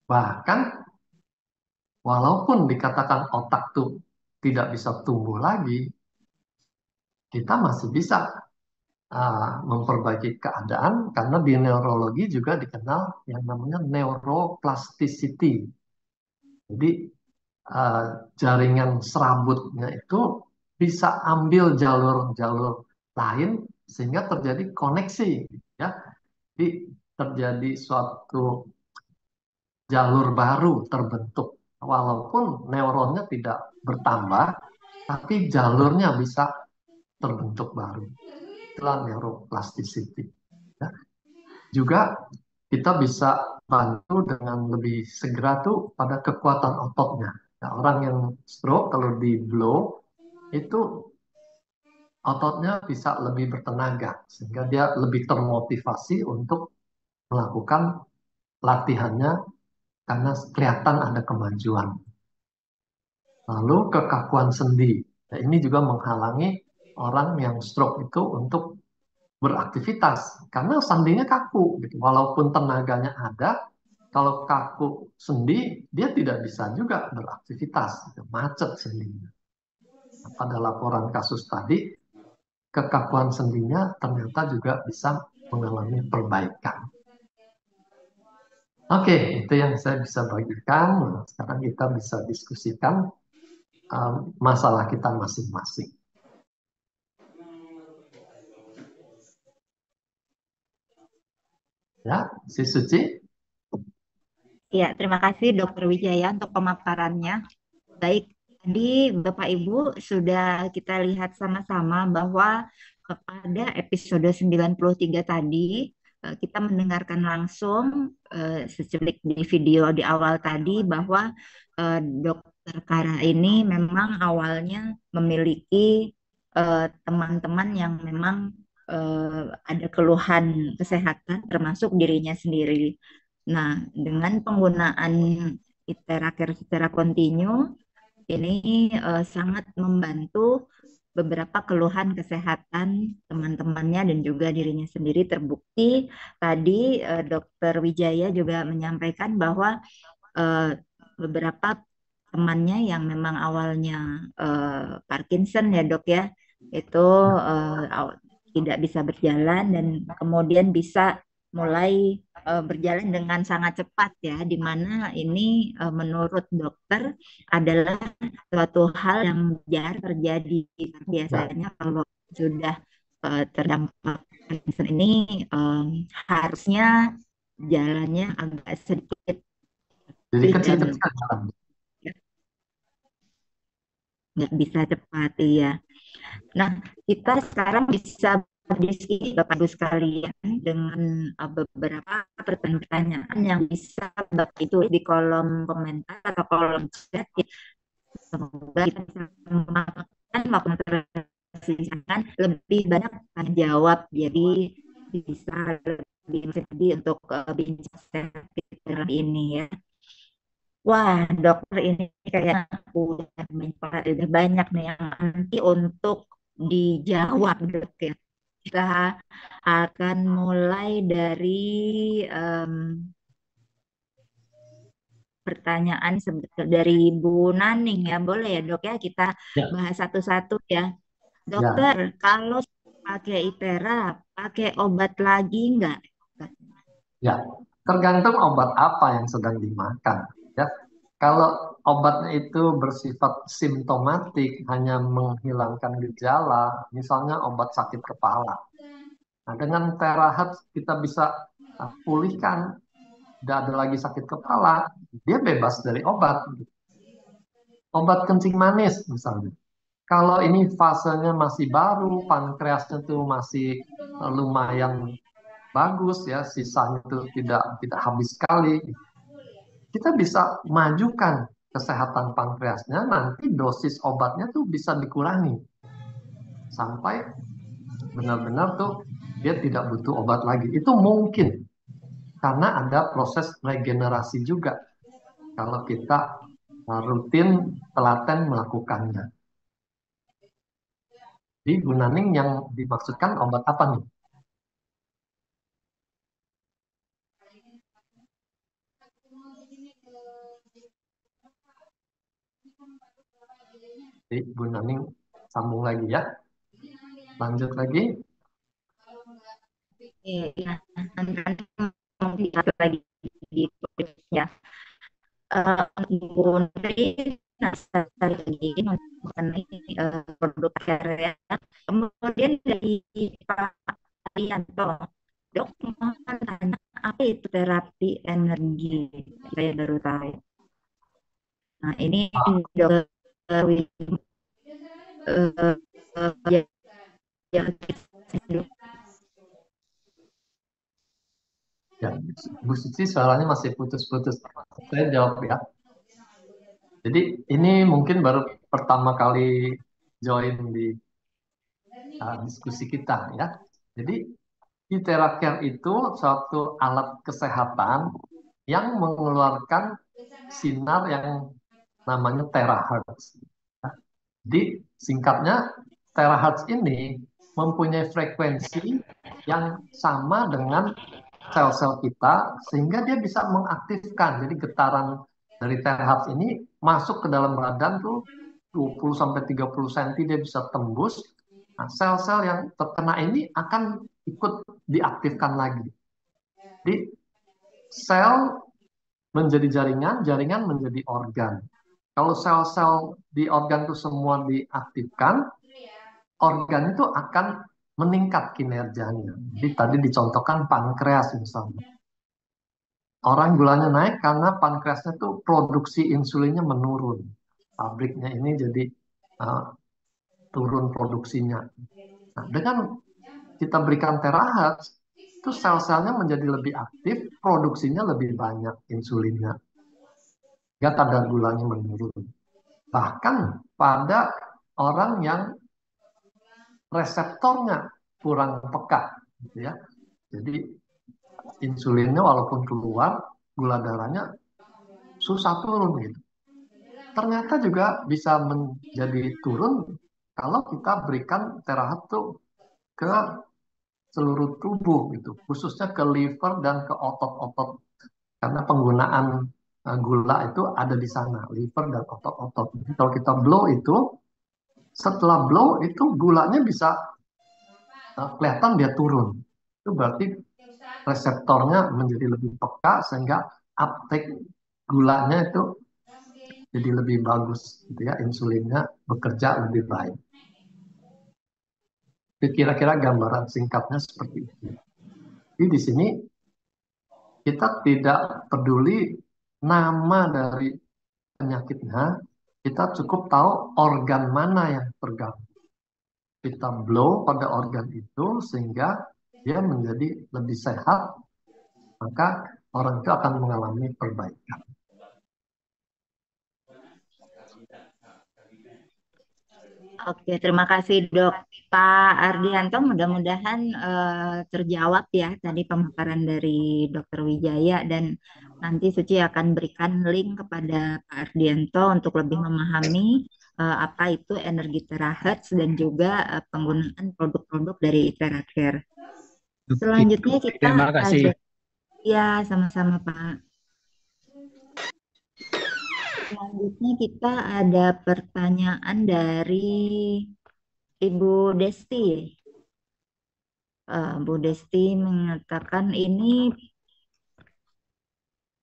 Bahkan walaupun dikatakan otak tuh tidak bisa tumbuh lagi, kita masih bisa memperbaiki keadaan karena di neurologi juga dikenal yang namanya neuroplasticity. Jadi jaringan serabutnya itu bisa ambil jalur-jalur lain sehingga terjadi koneksi, ya. Jadi terjadi suatu jalur baru terbentuk, walaupun neuronnya tidak bertambah, tapi jalurnya bisa terbentuk baru. Itulah neuroplasticity. Ya. Juga kita bisa bantu dengan lebih segera tuh pada kekuatan ototnya. Nah, orang yang stroke kalau di blow itu ototnya bisa lebih bertenaga sehingga dia lebih termotivasi untuk melakukan latihannya karena kelihatan ada kemajuan. Lalu kekakuan sendi. Nah, ini juga menghalangi orang yang stroke itu untuk beraktivitas karena sendinya kaku gitu. Walaupun tenaganya ada, kalau kaku sendi dia tidak bisa juga beraktivitas, gitu. Macet sendinya. Nah, pada laporan kasus tadi, kekakuan sendinya ternyata juga bisa mengalami perbaikan. Oke, itu yang saya bisa bagikan. Nah, sekarang kita bisa diskusikan masalah kita masing-masing. Ya, si Suci. Ya, terima kasih Dokter Wijaya untuk pemaparannya. Baik, tadi Bapak Ibu sudah kita lihat sama-sama bahwa pada episode 93 tadi kita mendengarkan langsung seculik di video di awal tadi bahwa Dokter Kara ini memang awalnya memiliki teman-teman yang memang ada keluhan kesehatan termasuk dirinya sendiri. Nah, dengan penggunaan Iteraker secara kontinu ini sangat membantu beberapa keluhan kesehatan teman-temannya dan juga dirinya sendiri terbukti. Tadi Dokter Wijaya juga menyampaikan bahwa beberapa temannya yang memang awalnya Parkinson ya dok ya, itu tidak bisa berjalan dan kemudian bisa mulai berjalan dengan sangat cepat ya, di mana ini menurut dokter adalah suatu hal yang jarang terjadi. Biasanya kalau sudah terdampak Parkinson ini harusnya jalannya agak sedikit Jadi sulit dan kecil-kecil jalan. nggak bisa cepat, iya. Nah, kita sekarang bisa berdiskusi Bapak Ibu sekalian dengan beberapa pertanyaan yang bisa Bapak tulis di kolom komentar atau kolom chat. Semoga kita bisa memakan waktu tersisa lebih banyak tanya jawab, jadi bisa lebih sedih untuk bincang secara ini ya. Wah, dokter ini kayak udah banyak nih yang nanti untuk dijawab dok ya. Kita akan mulai dari em, pertanyaan dari Bu Naning ya, boleh ya dok ya kita Ya. bahas satu-satu ya. Ya. Dokter, kalau pakai ITERA, pakai obat lagi nggak? Ya, tergantung obat apa yang sedang dimakan. Ya, kalau obatnya itu bersifat simptomatik, hanya menghilangkan gejala, misalnya obat sakit kepala. Nah, dengan terahat kita bisa pulihkan, tidak ada lagi sakit kepala, dia bebas dari obat. Obat kencing manis misalnya. Kalau ini fasenya masih baru, pankreasnya tuh masih lumayan bagus ya, sisanya itu tidak habis sekali. Kita bisa majukan kesehatan pankreasnya, nanti dosis obatnya tuh bisa dikurangi sampai benar-benar tuh dia tidak butuh obat lagi. Itu mungkin karena ada proses regenerasi juga kalau kita rutin telaten melakukannya. Jadi Bu Naning yang dimaksudkan obat apa nih? Jadi Bu Naning sambung lagi ya. Lanjut lagi. Iya, nanti mau dilihat lagi di ya. Bu Nuri, nah sekali lagi mengenai produk karya. Kemudian dari Pak Arianto, dok mohon tanya apa itu terapi energi? Saya baru tahu. Nah ini dokter ya, ya, Ya, Bu Suci suaranya masih putus-putus. Saya jawab ya. Jadi ini mungkin baru pertama kali join di diskusi kita ya. Jadi Iteracare itu suatu alat kesehatan yang mengeluarkan sinar yang namanya terahertz. Jadi singkatnya terahertz ini mempunyai frekuensi yang sama dengan sel-sel kita sehingga dia bisa mengaktifkan. Jadi getaran dari terahertz ini masuk ke dalam badan tuh 20 sampai 30 cm dia bisa tembus. Nah, sel-sel yang terkena ini akan ikut diaktifkan lagi. Jadi sel menjadi jaringan, jaringan menjadi organ. Kalau sel-sel di organ itu semua diaktifkan, organ itu akan meningkat kinerjanya. Jadi tadi dicontohkan pankreas misalnya. Orang gulanya naik karena pankreasnya tuh produksi insulinnya menurun. Pabriknya ini jadi turun produksinya. Nah, dengan kita berikan terahertz, itu sel-selnya menjadi lebih aktif, produksinya lebih banyak insulinnya. Sehingga kadar gulanya menurun. Bahkan pada orang yang reseptornya kurang peka, gitu ya. Jadi insulinnya walaupun keluar, gula darahnya susah turun gitu. Ternyata juga bisa menjadi turun kalau kita berikan terahertz ke seluruh tubuh gitu, khususnya ke liver dan ke otot-otot karena penggunaan gula itu ada di sana, liver dan otot-otot. Jadi kalau kita blow itu, setelah blow itu gulanya bisa kelihatan dia turun. Itu berarti reseptornya menjadi lebih peka sehingga uptake gulanya itu jadi lebih bagus, gitu ya, insulinnya bekerja lebih baik. Kira-kira gambaran singkatnya seperti itu. Jadi di sini kita tidak peduli nama dari penyakitnya, kita cukup tahu organ mana yang terganggu. Kita blow pada organ itu sehingga dia menjadi lebih sehat, maka orang itu akan mengalami perbaikan. Oke, terima kasih Dok. Pak Ardianto, mudah-mudahan terjawab ya tadi pemaparan dari Dr. Wijaya dan nanti Suci akan berikan link kepada Pak Ardianto untuk lebih memahami apa itu energi terahertz dan juga penggunaan produk-produk dari Iteracare. Selanjutnya kita Terima kasih. ya sama-sama Pak. Selanjutnya kita ada pertanyaan dari Ibu Desti. Bu Desti mengatakan ini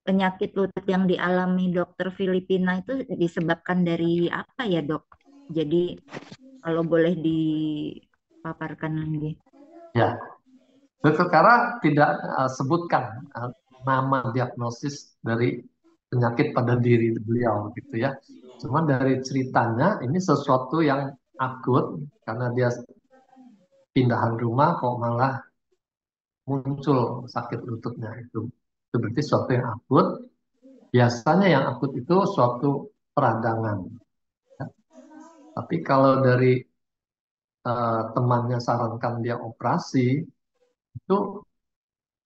penyakit lutut yang dialami dokter Filipina itu disebabkan dari apa ya dok? Jadi kalau boleh dipaparkan lagi. Ya, Dr. Kara tidak sebutkan nama diagnosis dari penyakit pada diri beliau gitu ya. Cuma dari ceritanya ini sesuatu yang akut karena dia pindahan rumah kok malah muncul sakit lututnya itu berarti sesuatu yang akut. Biasanya yang akut itu suatu peradangan. Ya. Tapi kalau dari temannya sarankan dia operasi, itu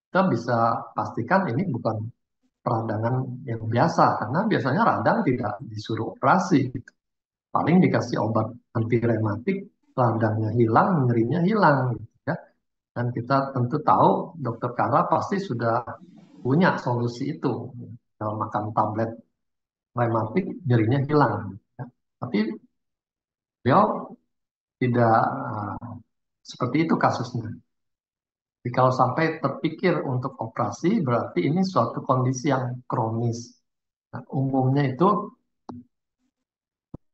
kita bisa pastikan ini bukan peradangan yang biasa karena biasanya radang tidak disuruh operasi gitu. Paling dikasih obat anti rematik, radangnya hilang, nyerinya hilang gitu ya. Dan kita tentu tahu dokter Kara pasti sudah punya solusi itu. Kalau makan tablet rematik nyerinya hilang gitu ya. Tapi Beliau tidak seperti itu kasusnya. Jadi kalau sampai terpikir untuk operasi, berarti ini suatu kondisi yang kronis. Nah, umumnya itu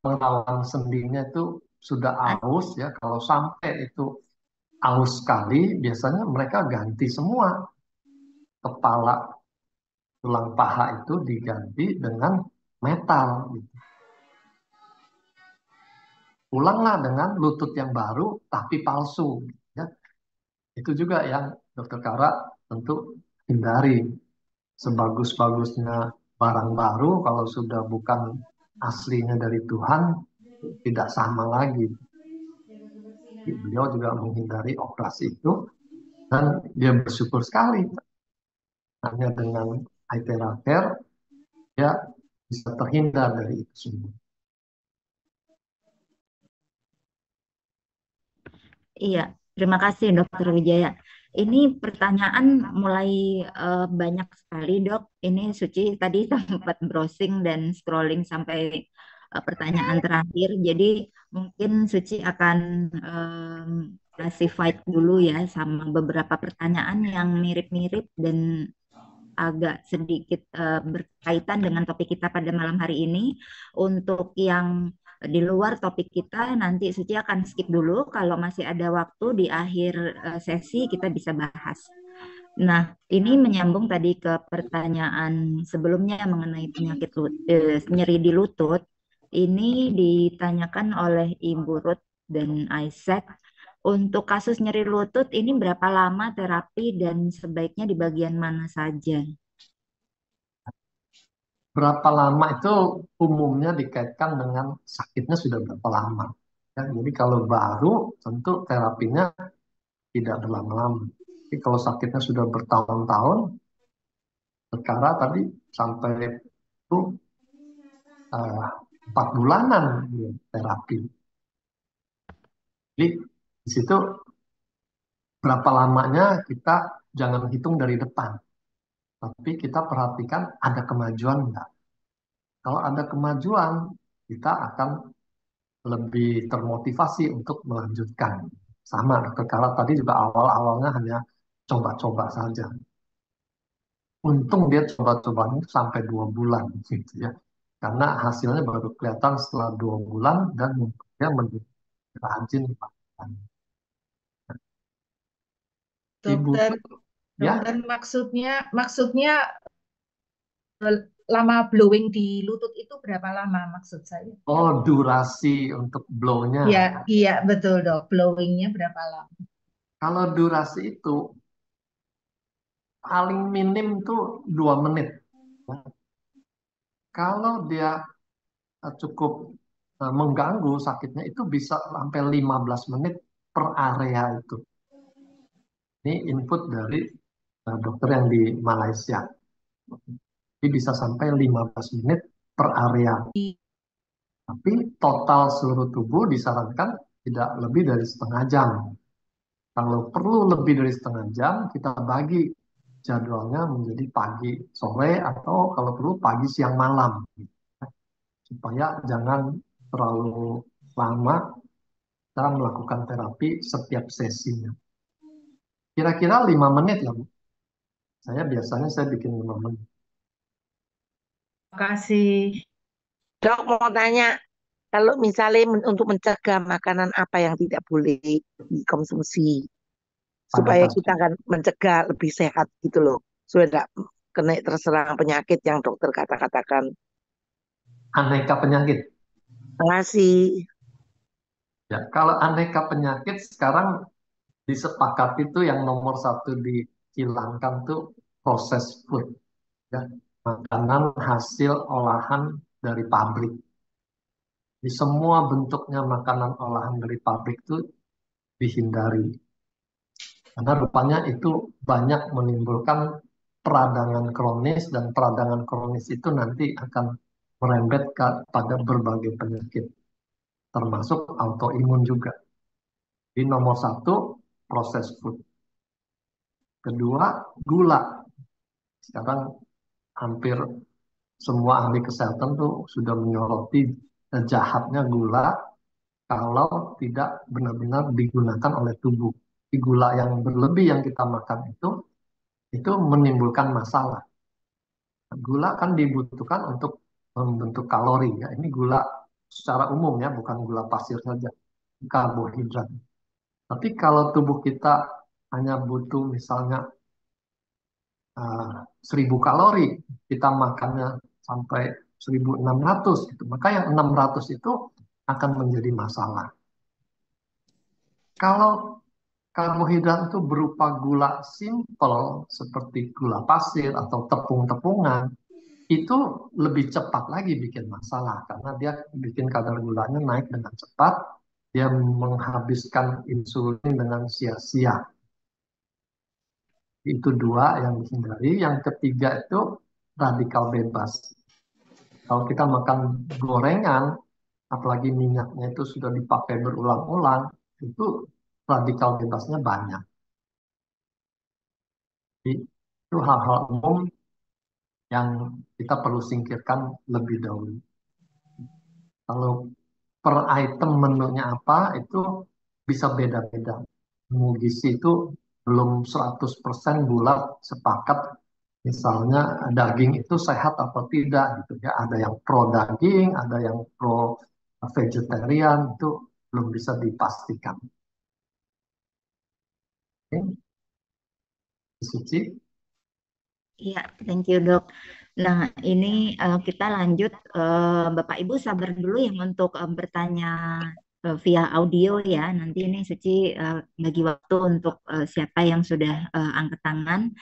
pengenalan sendinya itu sudah aus ya. Kalau sampai itu aus sekali, biasanya mereka ganti semua. Kepala tulang paha itu diganti dengan metal. Gitu. Ulanglah dengan lutut yang baru tapi palsu. Ya. Itu juga yang Dokter Kara tentu hindari. Sebagus-bagusnya barang baru, kalau sudah bukan aslinya dari Tuhan, tidak sama lagi. Beliau juga menghindari operasi itu, dan dia bersyukur sekali. Hanya dengan iTera Care, dia bisa terhindar dari itu semua. Iya, terima kasih Dokter Wijaya. Ini pertanyaan mulai banyak sekali, Dok. Ini Suci tadi sempat browsing dan scrolling sampai pertanyaan terakhir. Jadi mungkin Suci akan classified dulu ya sama beberapa pertanyaan yang mirip-mirip dan agak sedikit berkaitan dengan topik kita pada malam hari ini. Untuk yang di luar topik kita, nanti Suci akan skip dulu. Kalau masih ada waktu di akhir sesi, kita bisa bahas. Nah, ini menyambung tadi ke pertanyaan sebelumnya mengenai penyakit nyeri di lutut. Ini ditanyakan oleh Ibu Ruth dan Isaac. Untuk kasus nyeri lutut ini berapa lama terapi dan sebaiknya di bagian mana saja? Berapa lama itu umumnya dikaitkan dengan sakitnya sudah berapa lama. Ya, jadi kalau baru tentu terapinya tidak berlama-lama. Tapi kalau sakitnya sudah bertahun-tahun, Kara tadi sampai itu 4 bulanan terapi. Jadi di situ berapa lamanya kita jangan hitung dari depan, tapi kita perhatikan ada kemajuan enggak. Kalau ada kemajuan, kita akan lebih termotivasi untuk melanjutkan. Sama, Kara tadi juga awal-awalnya hanya coba-coba saja. Untung dia coba-cobanya sampai 2 bulan, gitu ya. Karena hasilnya baru kelihatan setelah 2 bulan dan dia menjadi rajin. Ibu, Dokter, ya, maksudnya lama blowing di lutut itu berapa lama maksud saya? oh durasi untuk blow-nya. Iya betul dok. Blowingnya berapa lama? Kalau durasi itu paling minim tuh 2 menit. Kalau dia cukup mengganggu sakitnya itu bisa sampai 15 menit per area itu. Ini input dari dokter yang di Malaysia. Jadi bisa sampai 15 menit per area. Tapi total seluruh tubuh disarankan tidak lebih dari setengah jam. Kalau perlu lebih dari setengah jam, kita bagi jadwalnya menjadi pagi, sore, atau kalau perlu pagi, siang, malam. Supaya jangan terlalu lama kita melakukan terapi setiap sesinya. Kira-kira 5 menit lah, Bu. Biasanya saya bikin 5 menit. Terima kasih. Dok mau tanya, kalau misalnya untuk mencegah makanan apa yang tidak boleh dikonsumsi, supaya kita kan mencegah lebih sehat gitu loh, supaya tidak kena terserang penyakit yang dokter katakan. Aneka penyakit. Terima kasih. Ya, kalau aneka penyakit sekarang disepakati itu yang nomor 1 dihilangkan tuh proses food, ya, makanan hasil olahan dari pabrik. Di semua bentuknya makanan olahan dari pabrik itu dihindari. Karena rupanya itu banyak menimbulkan peradangan kronis, dan peradangan kronis itu nanti akan merembet pada berbagai penyakit, termasuk autoimun juga. Di nomor 1, proses food. Kedua, gula. Sekarang hampir semua ahli kesehatan tuh sudah menyoroti jahatnya gula kalau tidak benar-benar digunakan oleh tubuh. Di gula yang berlebih yang kita makan itu menimbulkan masalah. Gula kan dibutuhkan untuk membentuk kalori ya. Ini gula secara umum ya, bukan gula pasir saja, karbohidrat. Tapi kalau tubuh kita hanya butuh misalnya 1000 kalori, kita makannya sampai 1600 gitu. Maka yang 600 itu akan menjadi masalah. Kalau karbohidrat itu berupa gula simpel seperti gula pasir atau tepung-tepungan, itu lebih cepat lagi bikin masalah karena dia bikin kadar gulanya naik dengan cepat, dia menghabiskan insulin dengan sia-sia. Itu dua yang dihindari. Yang ketiga itu radikal bebas. Kalau kita makan gorengan, apalagi minyaknya itu sudah dipakai berulang-ulang, itu radikal bebasnya banyak. Jadi, itu hal-hal umum yang kita perlu singkirkan lebih dahulu. Kalau per item menunya apa, itu bisa beda-beda. Gizi itu belum 100% bulat sepakat. Misalnya daging itu sehat atau tidak gitu ya. Ada yang pro daging, ada yang pro vegetarian, itu belum bisa dipastikan. Oke, Suci. Iya, thank you dok. Nah, ini kita lanjut. Bapak Ibu sabar dulu yang untuk bertanya via audio ya. Nanti ini Suci bagi waktu untuk siapa yang sudah angkat tangan.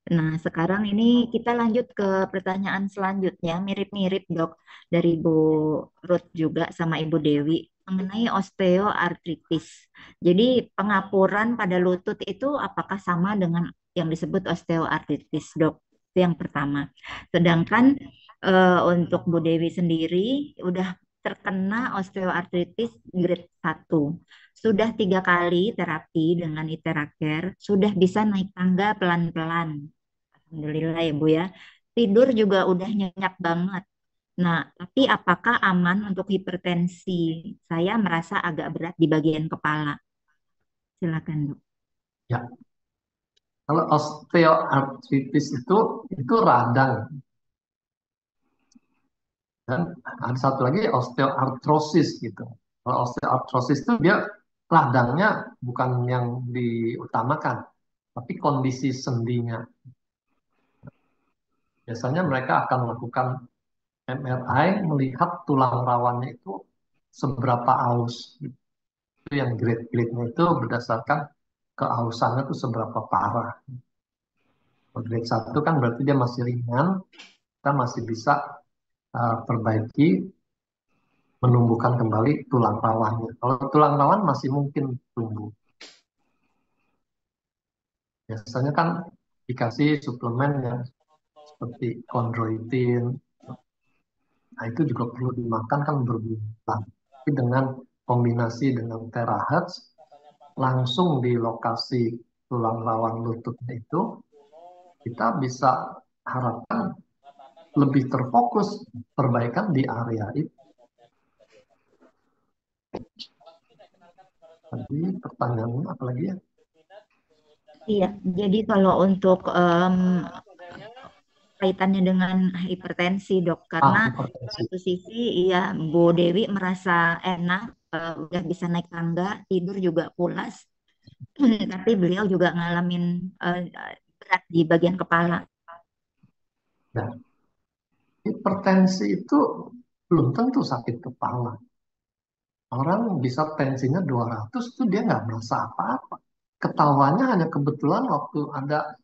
Nah, sekarang ini kita lanjut ke pertanyaan selanjutnya. Mirip-mirip dok dari Bu Ruth juga sama Ibu Dewi mengenai osteoartritis. Jadi pengapuran pada lutut itu apakah sama dengan yang disebut osteoartritis dok? Itu yang pertama. Sedangkan untuk Bu Dewi sendiri udah terkena osteoartritis grade 1. Sudah 3 kali terapi dengan Iteracare, sudah bisa naik tangga pelan-pelan. Alhamdulillah ya Bu ya. Tidur juga udah nyenyak banget. Nah, tapi apakah aman untuk hipertensi? Saya merasa agak berat di bagian kepala. Silakan dok. Ya, kalau osteoartritis itu radang. Dan ada satu lagi osteoartrosis gitu. Kalau osteoartrosis itu dia radangnya bukan yang diutamakan, tapi kondisi sendinya. Biasanya mereka akan melakukan MRI melihat tulang rawannya itu seberapa aus. Itu yang grade-grade-nya itu berdasarkan keausannya itu seberapa parah. Grade 1 kan berarti dia masih ringan, kita masih bisa perbaiki, menumbuhkan kembali tulang rawannya. Kalau tulang rawan masih mungkin tumbuh. Biasanya kan dikasih suplemen yang seperti chondroitin. Nah, itu juga perlu dimakan kan berbulan. Tapi dengan kombinasi dengan terahertz, langsung di lokasi tulang rawan lututnya itu, kita bisa harapkan lebih terfokus perbaikan di area itu. Tadi pertanyaannya apa lagi ya? Iya, jadi kalau untuk kaitannya dengan hipertensi dok, karena Hipertensi. satu sisi iya Bu Dewi merasa enak, udah bisa naik tangga, tidur juga pulas, tapi beliau juga ngalamin berat di bagian kepala. Nah, hipertensi itu belum tentu sakit kepala. Orang bisa tensinya 200 tuh dia nggak merasa apa-apa. Ketawanya hanya kebetulan waktu ada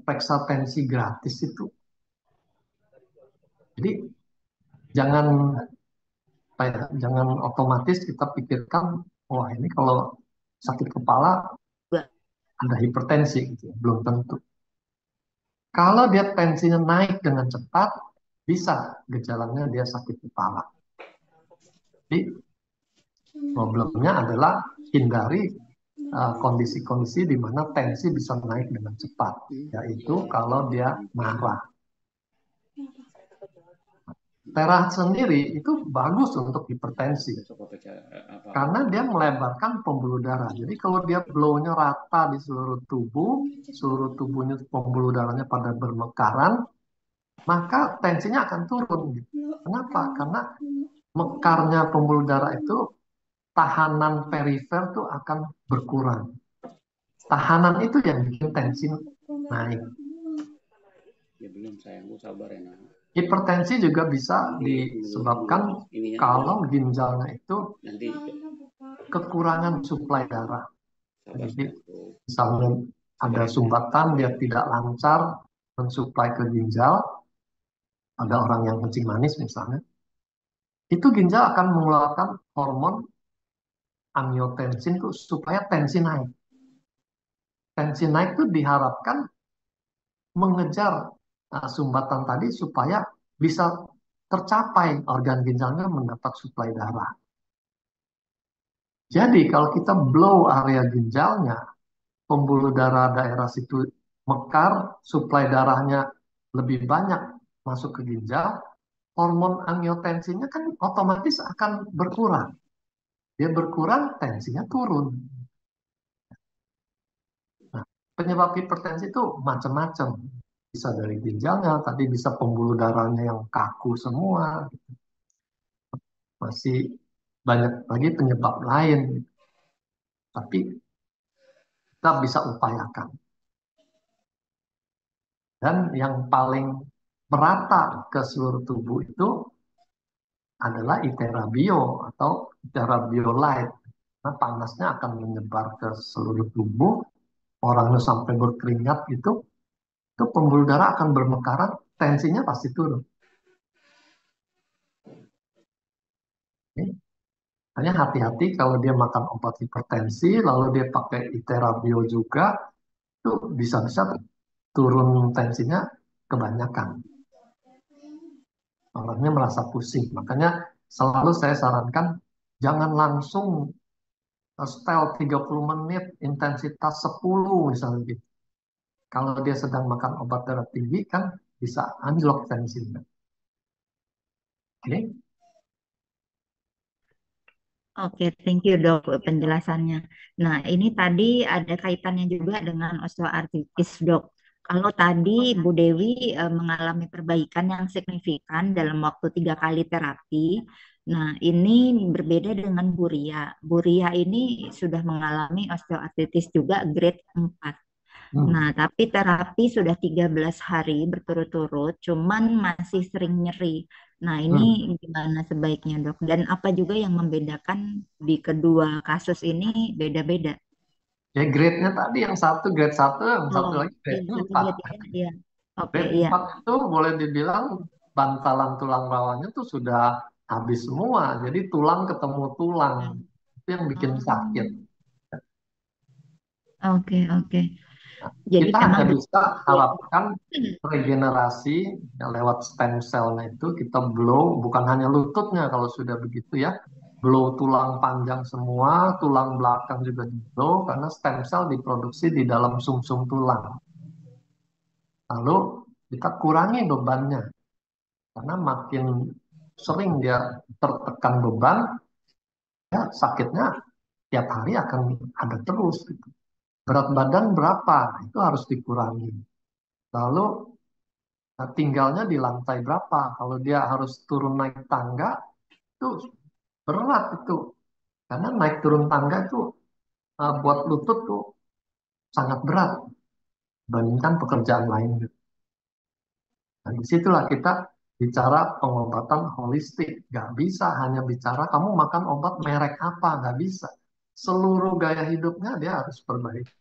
periksa tensi gratis itu. Jadi jangan jangan otomatis kita pikirkan, wah ini kalau sakit kepala ada hipertensi gitu. Belum tentu. Kalau dia tensinya naik dengan cepat, bisa gejalanya dia sakit kepala. Jadi problemnya adalah hindari kondisi-kondisi di mana tensi bisa naik dengan cepat, yaitu kalau dia marah. Teraht sendiri itu bagus untuk hipertensi karena dia melebarkan pembuluh darah. Jadi kalau dia blow-nya rata di seluruh tubuhnya pembuluh darahnya pada bermekaran, maka tensinya akan turun. Kenapa? Karena mekarnya pembuluh darah itu tahanan perifer tuh akan berkurang. Tahanan itu yang bikin tensi naik. Hipertensi juga bisa disebabkan kalau ginjalnya itu kekurangan suplai darah. Jadi misalnya ada sumbatan, dia tidak lancar mensuplai ke ginjal, ada orang yang kencing manis misalnya, itu ginjal akan mengeluarkan hormon angiotensin tuh supaya tensi naik. Tensi naik itu diharapkan mengejar sumbatan tadi supaya bisa tercapai organ ginjalnya mendapat suplai darah. Jadi kalau kita blow area ginjalnya, pembuluh darah daerah situ mekar, suplai darahnya lebih banyak masuk ke ginjal, hormon angiotensinnya kan otomatis akan berkurang. Dia berkurang, tensinya turun. Nah, penyebab hipertensi itu macam-macam. Bisa dari ginjalnya, tadi bisa pembuluh darahnya yang kaku semua. Masih banyak lagi penyebab lain. Tapi kita bisa upayakan. Dan yang paling merata ke seluruh tubuh itu adalah Iterabio atau Iterabio-Lite. Nah, panasnya akan menyebar ke seluruh tubuh, orangnya sampai berkeringat itu pembuluh darah akan bermekaran, tensinya pasti turun. Hanya hati-hati kalau dia makan obat hipertensi, lalu dia pakai Iterabio juga, itu bisa-bisa turun tensinya kebanyakan. Orangnya merasa pusing. Makanya selalu saya sarankan jangan langsung setel 30 menit, intensitas 10 misalnya gitu. Kalau dia sedang makan obat darah tinggi kan bisa anjlok tensinya. Oke. Oke, thank you dok penjelasannya. Nah, ini tadi ada kaitannya juga dengan osteoartritis dok. Kalau tadi Bu Dewi mengalami perbaikan yang signifikan dalam waktu 3 kali terapi, nah ini berbeda dengan Bu Ria. Bu Ria ini sudah mengalami osteoartritis juga grade 4. Nah, tapi terapi sudah 13 hari berturut-turut, cuman masih sering nyeri. Nah, ini gimana sebaiknya, Dok? Dan apa juga yang membedakan di kedua kasus ini beda-beda? Ya grade-nya tadi yang satu grade 1, yang satu Oh, lagi grade yang satu 4. grade ya, iya. Oke, Grade iya. 4 itu boleh dibilang bantalan tulang rawannya tuh sudah habis semua. Jadi tulang ketemu tulang. Itu yang bikin sakit. Oke, oke. Jadi Kita memang hanya bisa harapkan regenerasi ya, lewat stem cell-nya itu kita blow, bukan hanya lututnya kalau sudah begitu ya. Blow tulang panjang semua, tulang belakang juga di blow karena stem cell diproduksi di dalam sumsum tulang. Lalu kita kurangi bebannya karena makin sering dia tertekan beban, ya sakitnya tiap hari akan ada terus. Gitu. Berat badan berapa? Itu harus dikurangi. Lalu tinggalnya di lantai berapa? Kalau dia harus turun naik tangga, itu berat itu. Karena naik turun tangga itu buat lutut tuh sangat berat dibandingkan pekerjaan lain. Nah, disitulah kita bicara pengobatan holistik. Gak bisa hanya bicara kamu makan obat merek apa, gak bisa. Seluruh gaya hidupnya dia harus perbaiki.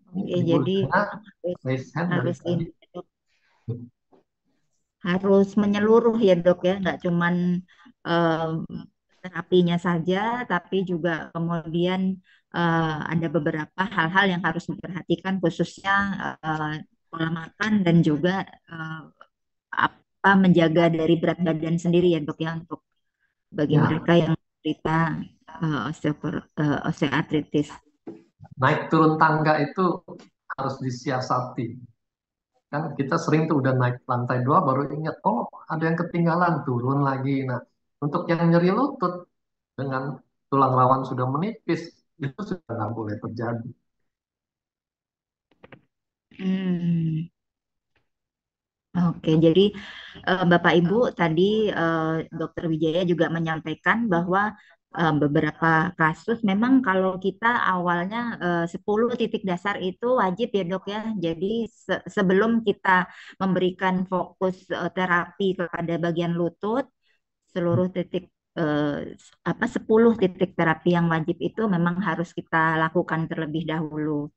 Oke, jadi harus ini, harus menyeluruh ya dok ya, nggak cuman terapinya saja, tapi juga kemudian ada beberapa hal-hal yang harus diperhatikan, khususnya pola makan dan juga apa menjaga dari berat badan sendiri ya dok ya, untuk bagi mereka yang menderita osteoartritis. Naik turun tangga itu harus disiasati. Kan kita sering tuh udah naik lantai 2 baru ingat, oh ada yang ketinggalan, turun lagi. Nah, untuk yang nyeri lutut dengan tulang rawan sudah menipis, itu sudah nggak boleh terjadi. Hmm. Oke, jadi Bapak Ibu tadi Dokter Wijaya juga menyampaikan bahwa beberapa kasus memang kalau kita awalnya 10 titik dasar itu wajib ya Dok ya. Jadi sebelum kita memberikan fokus terapi kepada bagian lutut, seluruh titik eh, 10 titik terapi yang wajib itu memang harus kita lakukan terlebih dahulu.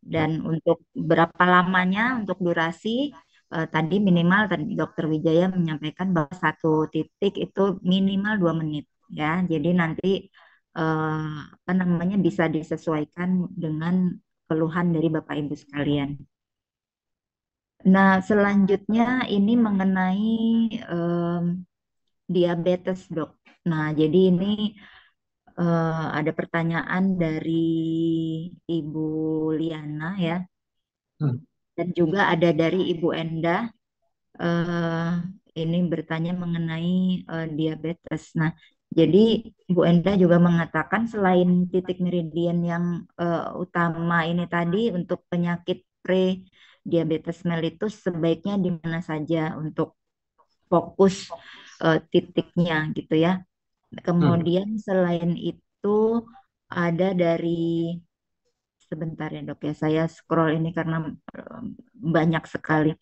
Dan untuk berapa lamanya, untuk durasi, tadi minimal tadi Dokter Wijaya menyampaikan bahwa satu titik itu minimal 2 menit ya. Jadi nanti apa namanya bisa disesuaikan dengan keluhan dari Bapak Ibu sekalian. Nah, selanjutnya ini mengenai em, diabetes, Dok. Nah, jadi ini ada pertanyaan dari Ibu Liana ya. Hmm. Dan juga ada dari Ibu Enda eh, ini bertanya mengenai diabetes. Nah, jadi Bu Enda juga mengatakan selain titik meridian yang utama ini tadi untuk penyakit pre-diabetes mellitus sebaiknya di mana saja untuk fokus titiknya gitu ya. Kemudian selain itu ada dari sebentar ya dok ya saya scroll ini karena banyak sekali.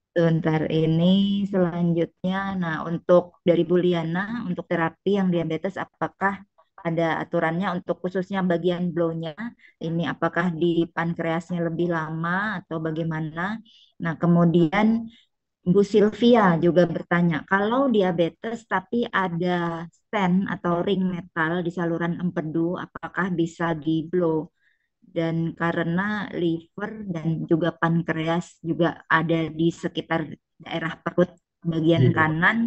Sebentar ini selanjutnya, nah untuk dari Buliana, untuk terapi yang diabetes, apakah ada aturannya untuk khususnya bagian blow-nya? Ini apakah di pankreasnya lebih lama atau bagaimana? Nah kemudian Bu Sylvia juga bertanya, kalau diabetes tapi ada stent atau ring metal di saluran empedu, apakah bisa di blow? Dan karena liver dan juga pankreas juga ada di sekitar daerah perut bagian Iya. kanan,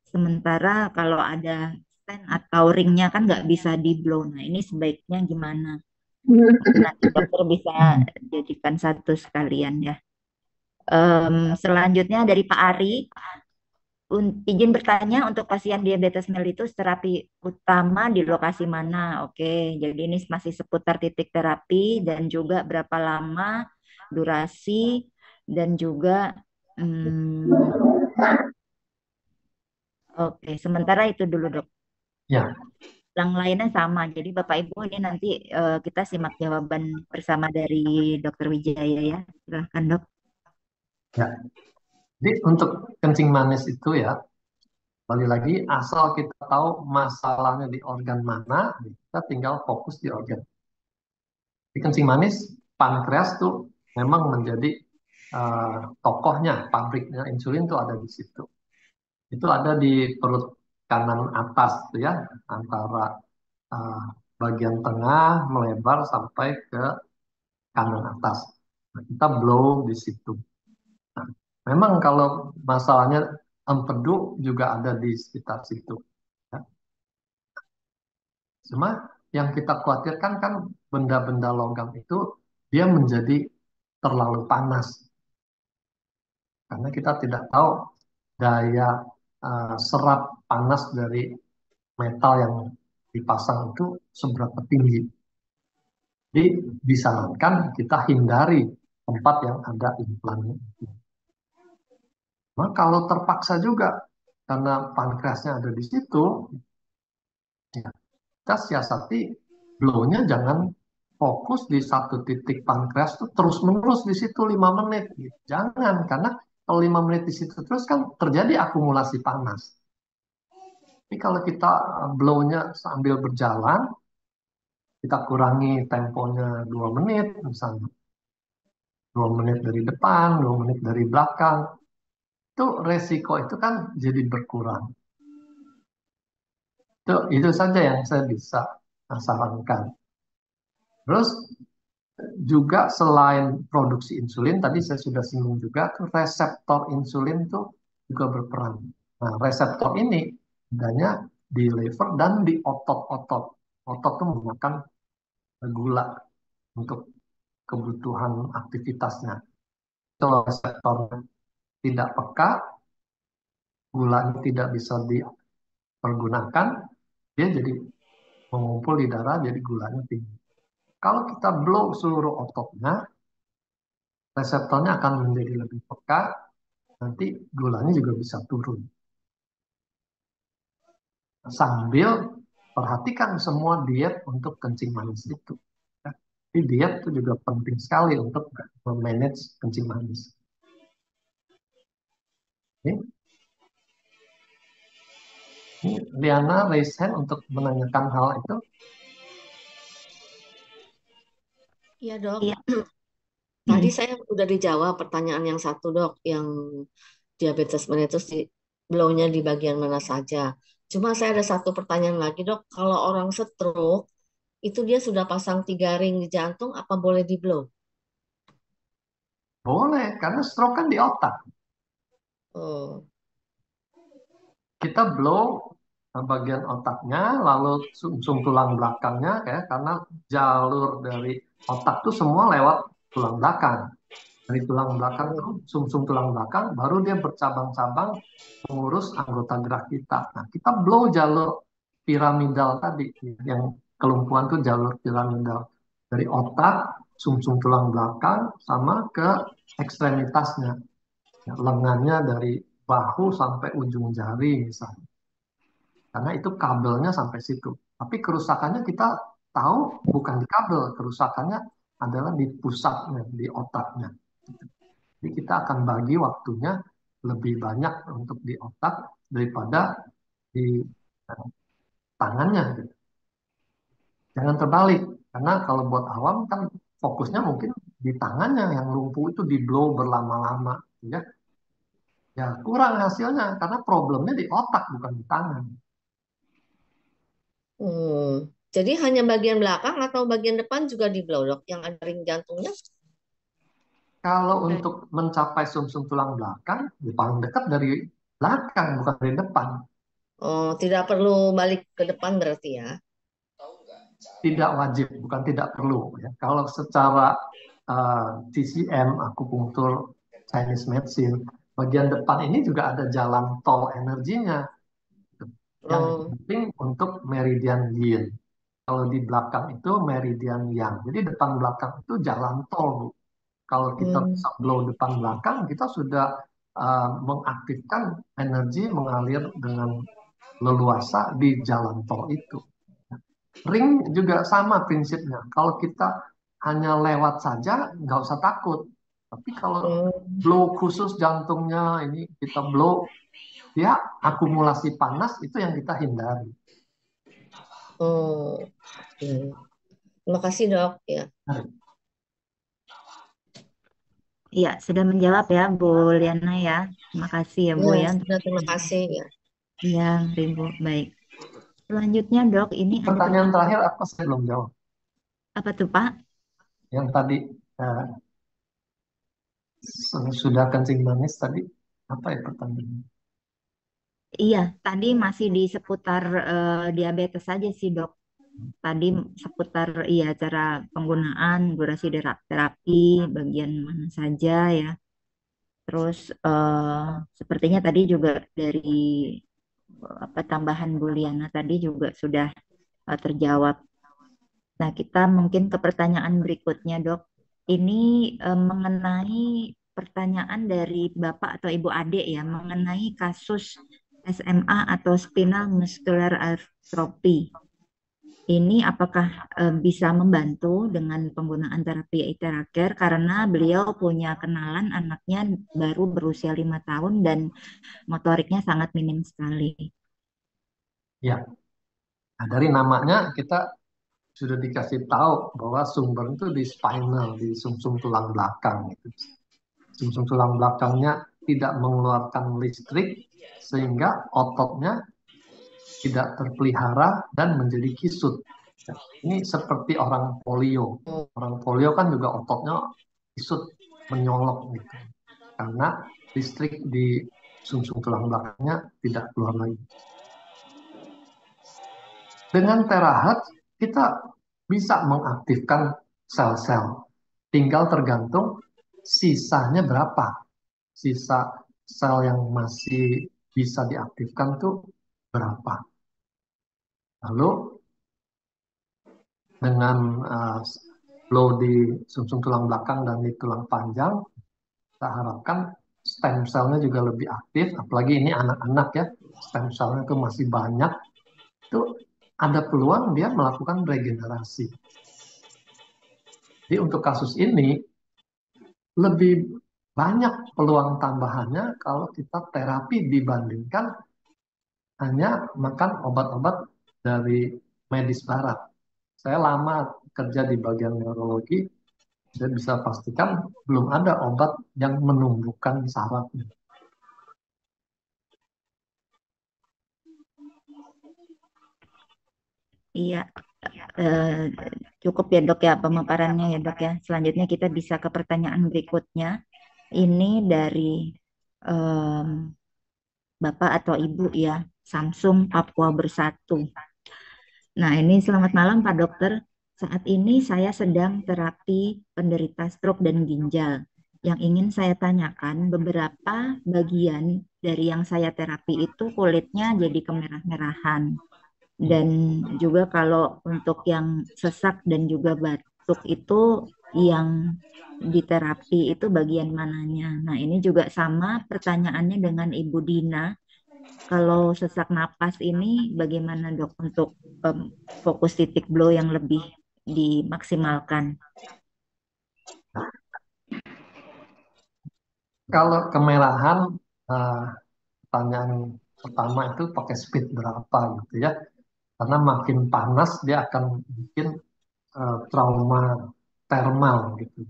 sementara kalau ada stent atau ringnya kan nggak bisa di blow. Nah ini sebaiknya gimana? Nanti dokter bisa jadikan satu sekalian ya. Selanjutnya dari Pak Ari, izin bertanya untuk pasien diabetes mellitus terapi utama di lokasi mana? Oke, jadi ini masih seputar titik terapi dan juga berapa lama durasi dan juga hmm, oke, sementara itu dulu dok. Ya, Yang lainnya sama. Jadi Bapak Ibu ini nanti kita simak jawaban bersama dari Dokter Wijaya ya. Silahkan dok. ya. Jadi untuk kencing manis itu ya, balik lagi asal kita tahu masalahnya di organ mana, kita tinggal fokus di organ. Di kencing manis, pankreas tuh memang menjadi tokohnya, pabriknya insulin tuh ada di situ. Itu ada di perut kanan atas tuh ya, antara uh, bagian tengah melebar sampai ke kanan atas. Nah, kita blow di situ. Nah, memang kalau masalahnya empedu juga ada di sekitar situ. Ya. Cuma yang kita khawatirkan kan benda-benda logam itu dia menjadi terlalu panas. Karena kita tidak tahu daya serap panas dari metal yang dipasang itu seberapa tinggi. Jadi disarankan kita hindari tempat yang ada implannya. Nah, kalau terpaksa juga karena pankreasnya ada di situ, ya, kita siasati blow-nya jangan fokus di satu titik pankreas tuh terus-menerus di situ 5 menit. Jangan, karena kalau 5 menit di situ terus kan terjadi akumulasi panas. Tapi kalau kita blow-nya sambil berjalan, kita kurangi temponya 2 menit misalnya. 2 menit dari depan, 2 menit dari belakang. Itu resiko itu kan jadi berkurang. Itu saja yang saya bisa sarankan. Terus juga selain produksi insulin, tadi saya sudah singgung juga, tuh reseptor insulin tuh juga berperan. Nah, reseptor ini adanya di liver dan di otot-otot. Otot tuh menggunakan gula untuk kebutuhan aktivitasnya. Kalau reseptornya tidak peka, gulanya tidak bisa dipergunakan, dia jadi mengumpul di darah, jadi gulanya tinggi. Kalau kita blow seluruh ototnya, reseptornya akan menjadi lebih peka, nanti gulanya juga bisa turun. Sambil perhatikan semua diet untuk kencing manis itu. Jadi diet itu juga penting sekali untuk memanage kencing manis. Ini Liana raise hand untuk menanyakan hal itu. Iya dok, Iya. tadi saya udah dijawab pertanyaan yang satu dok, yang diabetes mellitus di blow-nya di bagian mana saja. Cuma saya ada satu pertanyaan lagi dok, kalau orang stroke itu dia sudah pasang 3 ring di jantung, apa boleh di blow? Boleh, karena stroke kan di otak. Oh, Kita blow bagian otaknya, lalu sumsum tulang belakangnya, ya, karena jalur dari otak itu semua lewat tulang belakang. Dari tulang belakang tuh, sumsum tulang belakang, baru dia bercabang-cabang mengurus anggota gerak kita. Nah, kita blow jalur piramidal tadi, yang kelumpuhan tuh jalur piramidal. Dari otak, sumsum tulang belakang, sama ke ekstremitasnya. Ya, lengannya dari bahu sampai ujung jari misalnya. Karena itu kabelnya sampai situ. Tapi kerusakannya kita tahu bukan di kabel, kerusakannya adalah di pusatnya, di otaknya. Jadi kita akan bagi waktunya lebih banyak untuk di otak daripada di tangannya. Gitu. Jangan terbalik, karena kalau buat awam kan fokusnya mungkin di tangannya yang lumpuh itu di blow berlama-lama, ya. Ya kurang hasilnya karena problemnya di otak bukan di tangan. Jadi hanya bagian belakang atau bagian depan juga di blow dok, yang ada ring jantungnya? Kalau untuk mencapai sumsum tulang belakang, ya paling dekat dari belakang bukan dari depan. Oh, tidak perlu balik ke depan berarti ya? Tidak wajib, bukan tidak perlu. Ya. Kalau secara TCM, akupunktur, Chinese medicine, bagian depan ini juga ada jalan tol energinya. Yang penting untuk meridian yin. Kalau di belakang itu meridian yang. Jadi depan belakang itu jalan tol, Bu. Kalau kita bisa blow depan belakang, kita sudah mengaktifkan energi mengalir dengan leluasa di jalan tol itu. Ring juga sama prinsipnya. Kalau kita hanya lewat saja, nggak usah takut. Tapi kalau blow khusus jantungnya ini kita blow, ya akumulasi panas itu yang kita hindari. Oh, terima kasih dok. Ya. Iya, sudah menjawab ya Bu Liana ya. Terima kasih ya Bu ya. Terima kasih ya. Iya, Ibu. Baik. Selanjutnya dok, ini ada pertanyaan terakhir apa saya belum jawab. Apa tuh Pak? Yang tadi sudah kencing manis tadi apa ya pertanyaannya? Iya, tadi masih di seputar diabetes saja sih dok. Tadi seputar iya cara penggunaan durasi terapi bagian mana saja ya. Terus sepertinya tadi juga dari apa tambahan Bu Liana tadi juga sudah terjawab. Nah, kita mungkin ke pertanyaan berikutnya, Dok. Ini mengenai pertanyaan dari Bapak atau Ibu Ade ya, mengenai kasus SMA atau spinal muscular atrophy. Ini apakah bisa membantu dengan penggunaan terapi Itheraker karena beliau punya kenalan anaknya baru berusia 5 tahun dan motoriknya sangat minim sekali. Ya, nah, dari namanya kita sudah dikasih tahu bahwa sumber itu di spinal, di sumsum tulang belakang. Sumsum tulang belakangnya tidak mengeluarkan listrik sehingga ototnya tidak terpelihara dan menjadi kisut. Ini seperti orang polio. Orang polio kan juga ototnya kisut, menyolok gitu. Karena listrik di sumsum tulang belakangnya tidak keluar lagi. Dengan terahat kita bisa mengaktifkan sel-sel. tinggal tergantung sisanya berapa. Sisa sel yang masih bisa diaktifkan tuh berapa. Lalu dengan flow di sumsum tulang belakang dan di tulang panjang, kita harapkan stem cell-nya juga lebih aktif, apalagi ini anak-anak ya, stem cell-nya itu masih banyak, itu ada peluang dia melakukan regenerasi. Jadi untuk kasus ini, lebih banyak peluang tambahannya kalau kita terapi dibandingkan hanya makan obat-obat dari medis barat. Saya lama kerja di bagian neurologi, saya bisa pastikan belum ada obat yang menumbuhkan sarafnya. Iya, cukup ya dok ya pemaparannya ya dok ya. Selanjutnya kita bisa ke pertanyaan berikutnya. Ini dari em, Bapak atau Ibu ya, Samsung Papua Bersatu. Nah ini selamat malam Pak Dokter. Saat ini saya sedang terapi penderita stroke dan ginjal. Yang ingin saya tanyakan, beberapa bagian dari yang saya terapi itu kulitnya jadi kemerah-merahan. Dan juga kalau untuk yang sesak dan juga batuk itu yang diterapi itu bagian mananya. Nah, ini juga sama pertanyaannya dengan Ibu Dina. Kalau sesak napas ini bagaimana dok untuk fokus titik blow yang lebih dimaksimalkan? Kalau kemerahan, pertanyaan pertama itu pakai speed berapa gitu ya. Karena makin panas dia akan bikin trauma termal gitu.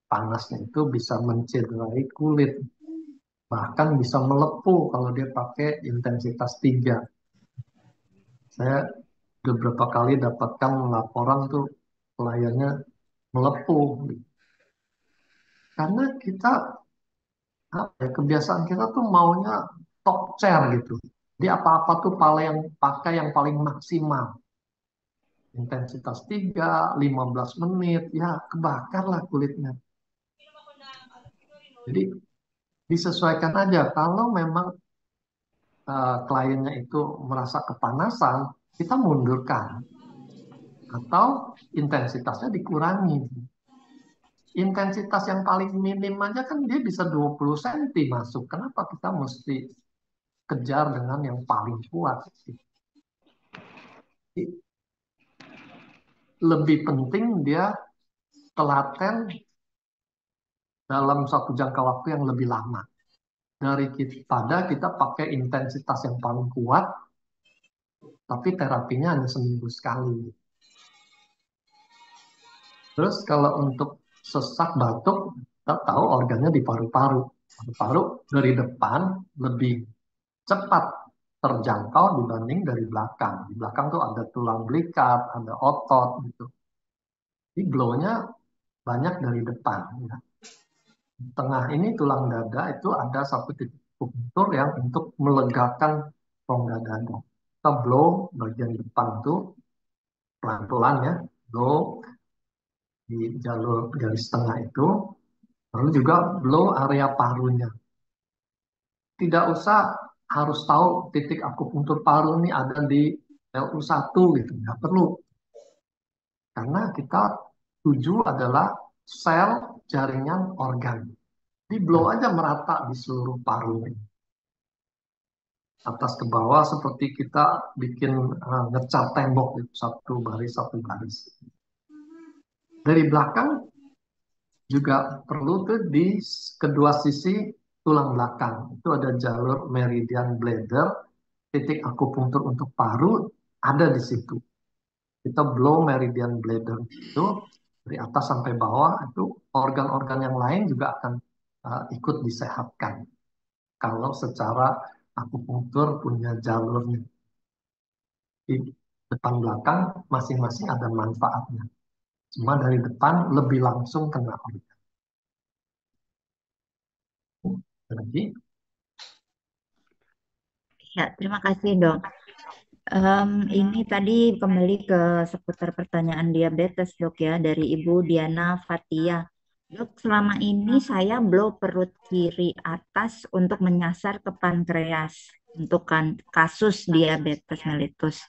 Panasnya itu bisa mencederai kulit, bahkan bisa melepuh kalau dia pakai intensitas 3. Saya beberapa kali dapatkan laporan tuh kliennya melepuh gitu. Karena kita kebiasaan kita tuh maunya top chair gitu. Di apa-apa tuh pakai yang paling maksimal. Intensitas 3, 15 menit, ya kebakarlah kulitnya. Jadi disesuaikan aja. Kalau memang kliennya itu merasa kepanasan, kita mundurkan. Atau intensitasnya dikurangi. Intensitas yang paling minim aja kan dia bisa 20 cm masuk. Kenapa kita mesti kejar dengan yang paling kuat? Lebih penting dia telaten dalam satu jangka waktu yang lebih lama. Daripada kita pakai intensitas yang paling kuat, tapi terapinya hanya seminggu sekali. Terus kalau untuk sesak batuk, kita tahu organnya di paru-paru. Paru-paru dari depan lebih cepat terjangkau dibanding dari belakang. Di belakang tuh ada tulang belikat, ada otot gitu. Jadi blow-nya banyak dari depan. Ya. Di tengah ini tulang dada itu ada satu titik akupunktur yang untuk melegakan rongga dada. Kita blow bagian depan tuh pelan-pelan ya, blow di jalur garis tengah itu, lalu juga blow area parunya. Tidak usah harus tahu titik akupunktur paru ini ada di LU1 gitu, nggak perlu. Karena kita tuju adalah sel jaringan organ. Di blow aja merata di seluruh paru ini. Atas ke bawah seperti kita bikin ngecat tembok gitu, satu baris. Dari belakang juga perlu tuh di kedua sisi tulang belakang. Itu ada jalur meridian bladder, titik akupunktur untuk paru ada di situ. Kita blow meridian bladder itu dari atas sampai bawah, itu organ-organ yang lain juga akan ikut disehatkan. Kalau secara akupunktur punya jalurnya. Di depan belakang masing-masing ada manfaatnya. Cuma dari depan lebih langsung kena organ. Lagi. Ya, terima kasih dok. Ini tadi kembali ke seputar pertanyaan diabetes dok ya dari Ibu Diana Fatia. Dok, selama ini saya blow perut kiri atas untuk menyasar ke pankreas untuk kasus diabetes mellitus.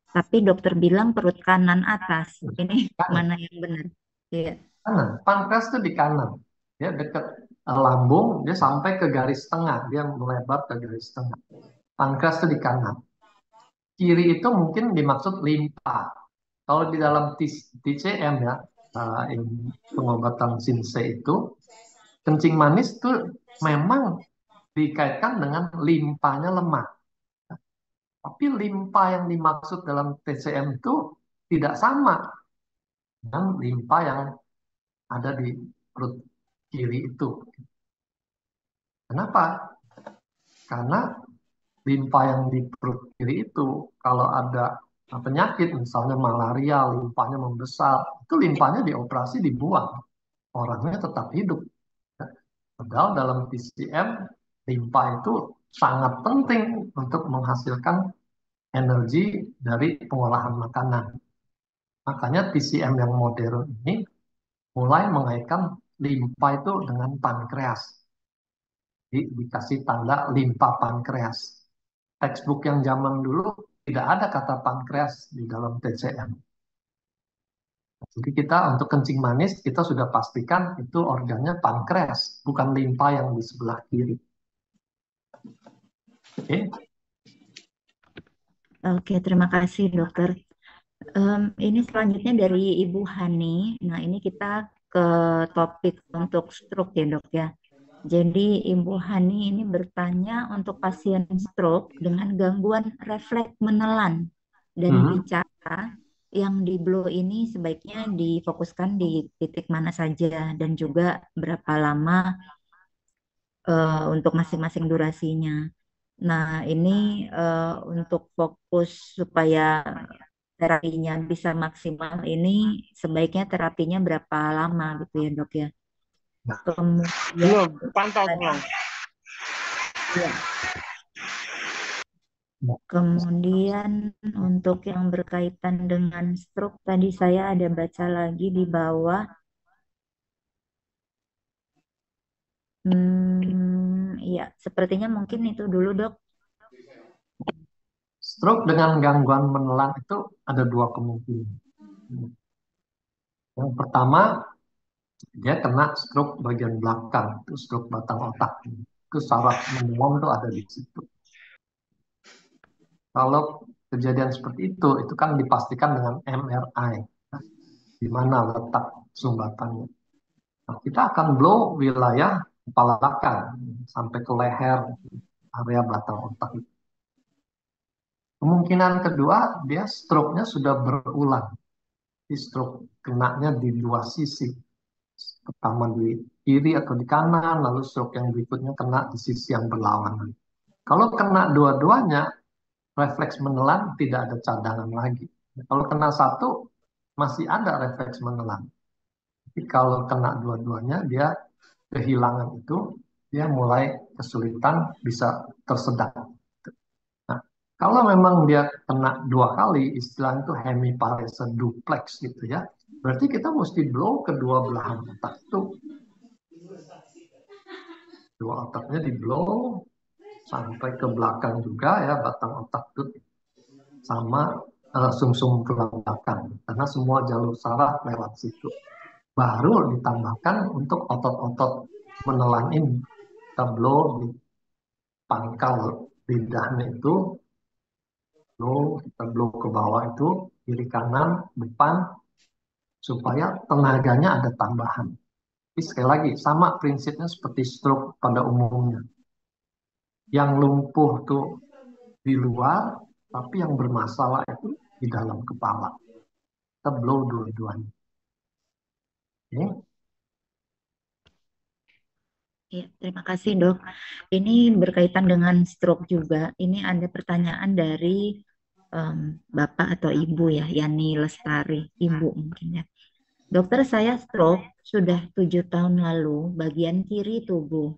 Tapi dokter bilang perut kanan atas. Ini Kanan, mana yang benar? Iya. kanan. Pankreas itu di kanan. Ya, dekat lambung, dia sampai ke garis tengah. Dia melebar ke garis tengah. Pankreas itu di kanan. Kiri itu mungkin dimaksud limpa. Kalau di dalam TCM ya, pengobatan SINSE itu, kencing manis itu memang dikaitkan dengan limpanya lemah. Tapi limpa yang dimaksud dalam TCM itu tidak sama dengan limpa yang ada di perut kiri itu. Kenapa? Karena limpa yang di perut kiri itu, kalau ada penyakit, misalnya malaria, limpanya membesar, itu limpanya dioperasi dibuang. Orangnya tetap hidup. Padahal dalam TCM, limpa itu sangat penting untuk menghasilkan energi dari pengolahan makanan. Makanya TCM yang modern ini mulai mengaitkan limpa itu dengan pankreas. Dikasih tanda limpa pankreas. Textbook yang zaman dulu tidak ada kata pankreas di dalam TCM. Jadi kita untuk kencing manis kita sudah pastikan itu organnya pankreas, bukan limpa yang di sebelah kiri. Oke. Oke, terima kasih dokter. Ini selanjutnya dari Ibu Hani. Nah, ini kita ke topik untuk stroke ya dok ya. Jadi Ibu Hani ini bertanya untuk pasien stroke dengan gangguan refleks menelan dan bicara yang di blow ini sebaiknya difokuskan di titik mana saja dan juga berapa lama untuk masing-masing durasinya. Nah, ini untuk fokus supaya terapinya bisa maksimal ini sebaiknya terapinya berapa lama gitu ya dok ya. Belum, pantau belum. Ya. Kemudian untuk yang berkaitan dengan stroke tadi saya ada baca lagi di bawah. Ya, sepertinya mungkin itu dulu dok. Stroke dengan gangguan menelan itu ada dua kemungkinan. Yang pertama, dia kena stroke bagian belakang, itu stroke batang otak. Itu saraf menelan itu ada di situ. Kalau kejadian seperti itu kan dipastikan dengan MRI, di mana letak sumbatannya. Nah, kita akan blow wilayah kepala belakang sampai ke leher, area batang otak. Kemungkinan kedua, dia stroke-nya sudah berulang. Di stroke kenanya di dua sisi. Pertama di kiri atau di kanan, lalu stroke yang berikutnya kena di sisi yang berlawanan. Kalau kena dua-duanya, refleks menelan tidak ada cadangan lagi. Kalau kena satu, masih ada refleks menelan. Tapi kalau kena dua-duanya, dia kehilangan itu, dia mulai kesulitan bisa tersedak. Nah, kalau memang dia kena dua kali, istilah itu hemiparese duplex gitu ya, berarti kita mesti blow kedua belahan otak itu. Dua otaknya di blow sampai ke belakang juga ya, batang otak itu sama sumsum tulang belakang, karena semua jalur saraf lewat situ. Baru ditambahkan untuk otot-otot menelan ini, kita blow di pangkal lidahnya itu, kita blow ke bawah itu, kiri kanan, depan, supaya tenaganya ada tambahan. Tapi sekali lagi, sama prinsipnya seperti stroke pada umumnya. Yang lumpuh tuh di luar, tapi yang bermasalah itu di dalam kepala. Kita blow dua-duanya. Oke. Ya, terima kasih dok. Ini berkaitan dengan stroke juga. Ini ada pertanyaan dari Bapak atau Ibu ya, Yani Lestari, Ibu mungkin ya. Dokter, saya stroke sudah 7 tahun lalu, bagian kiri tubuh.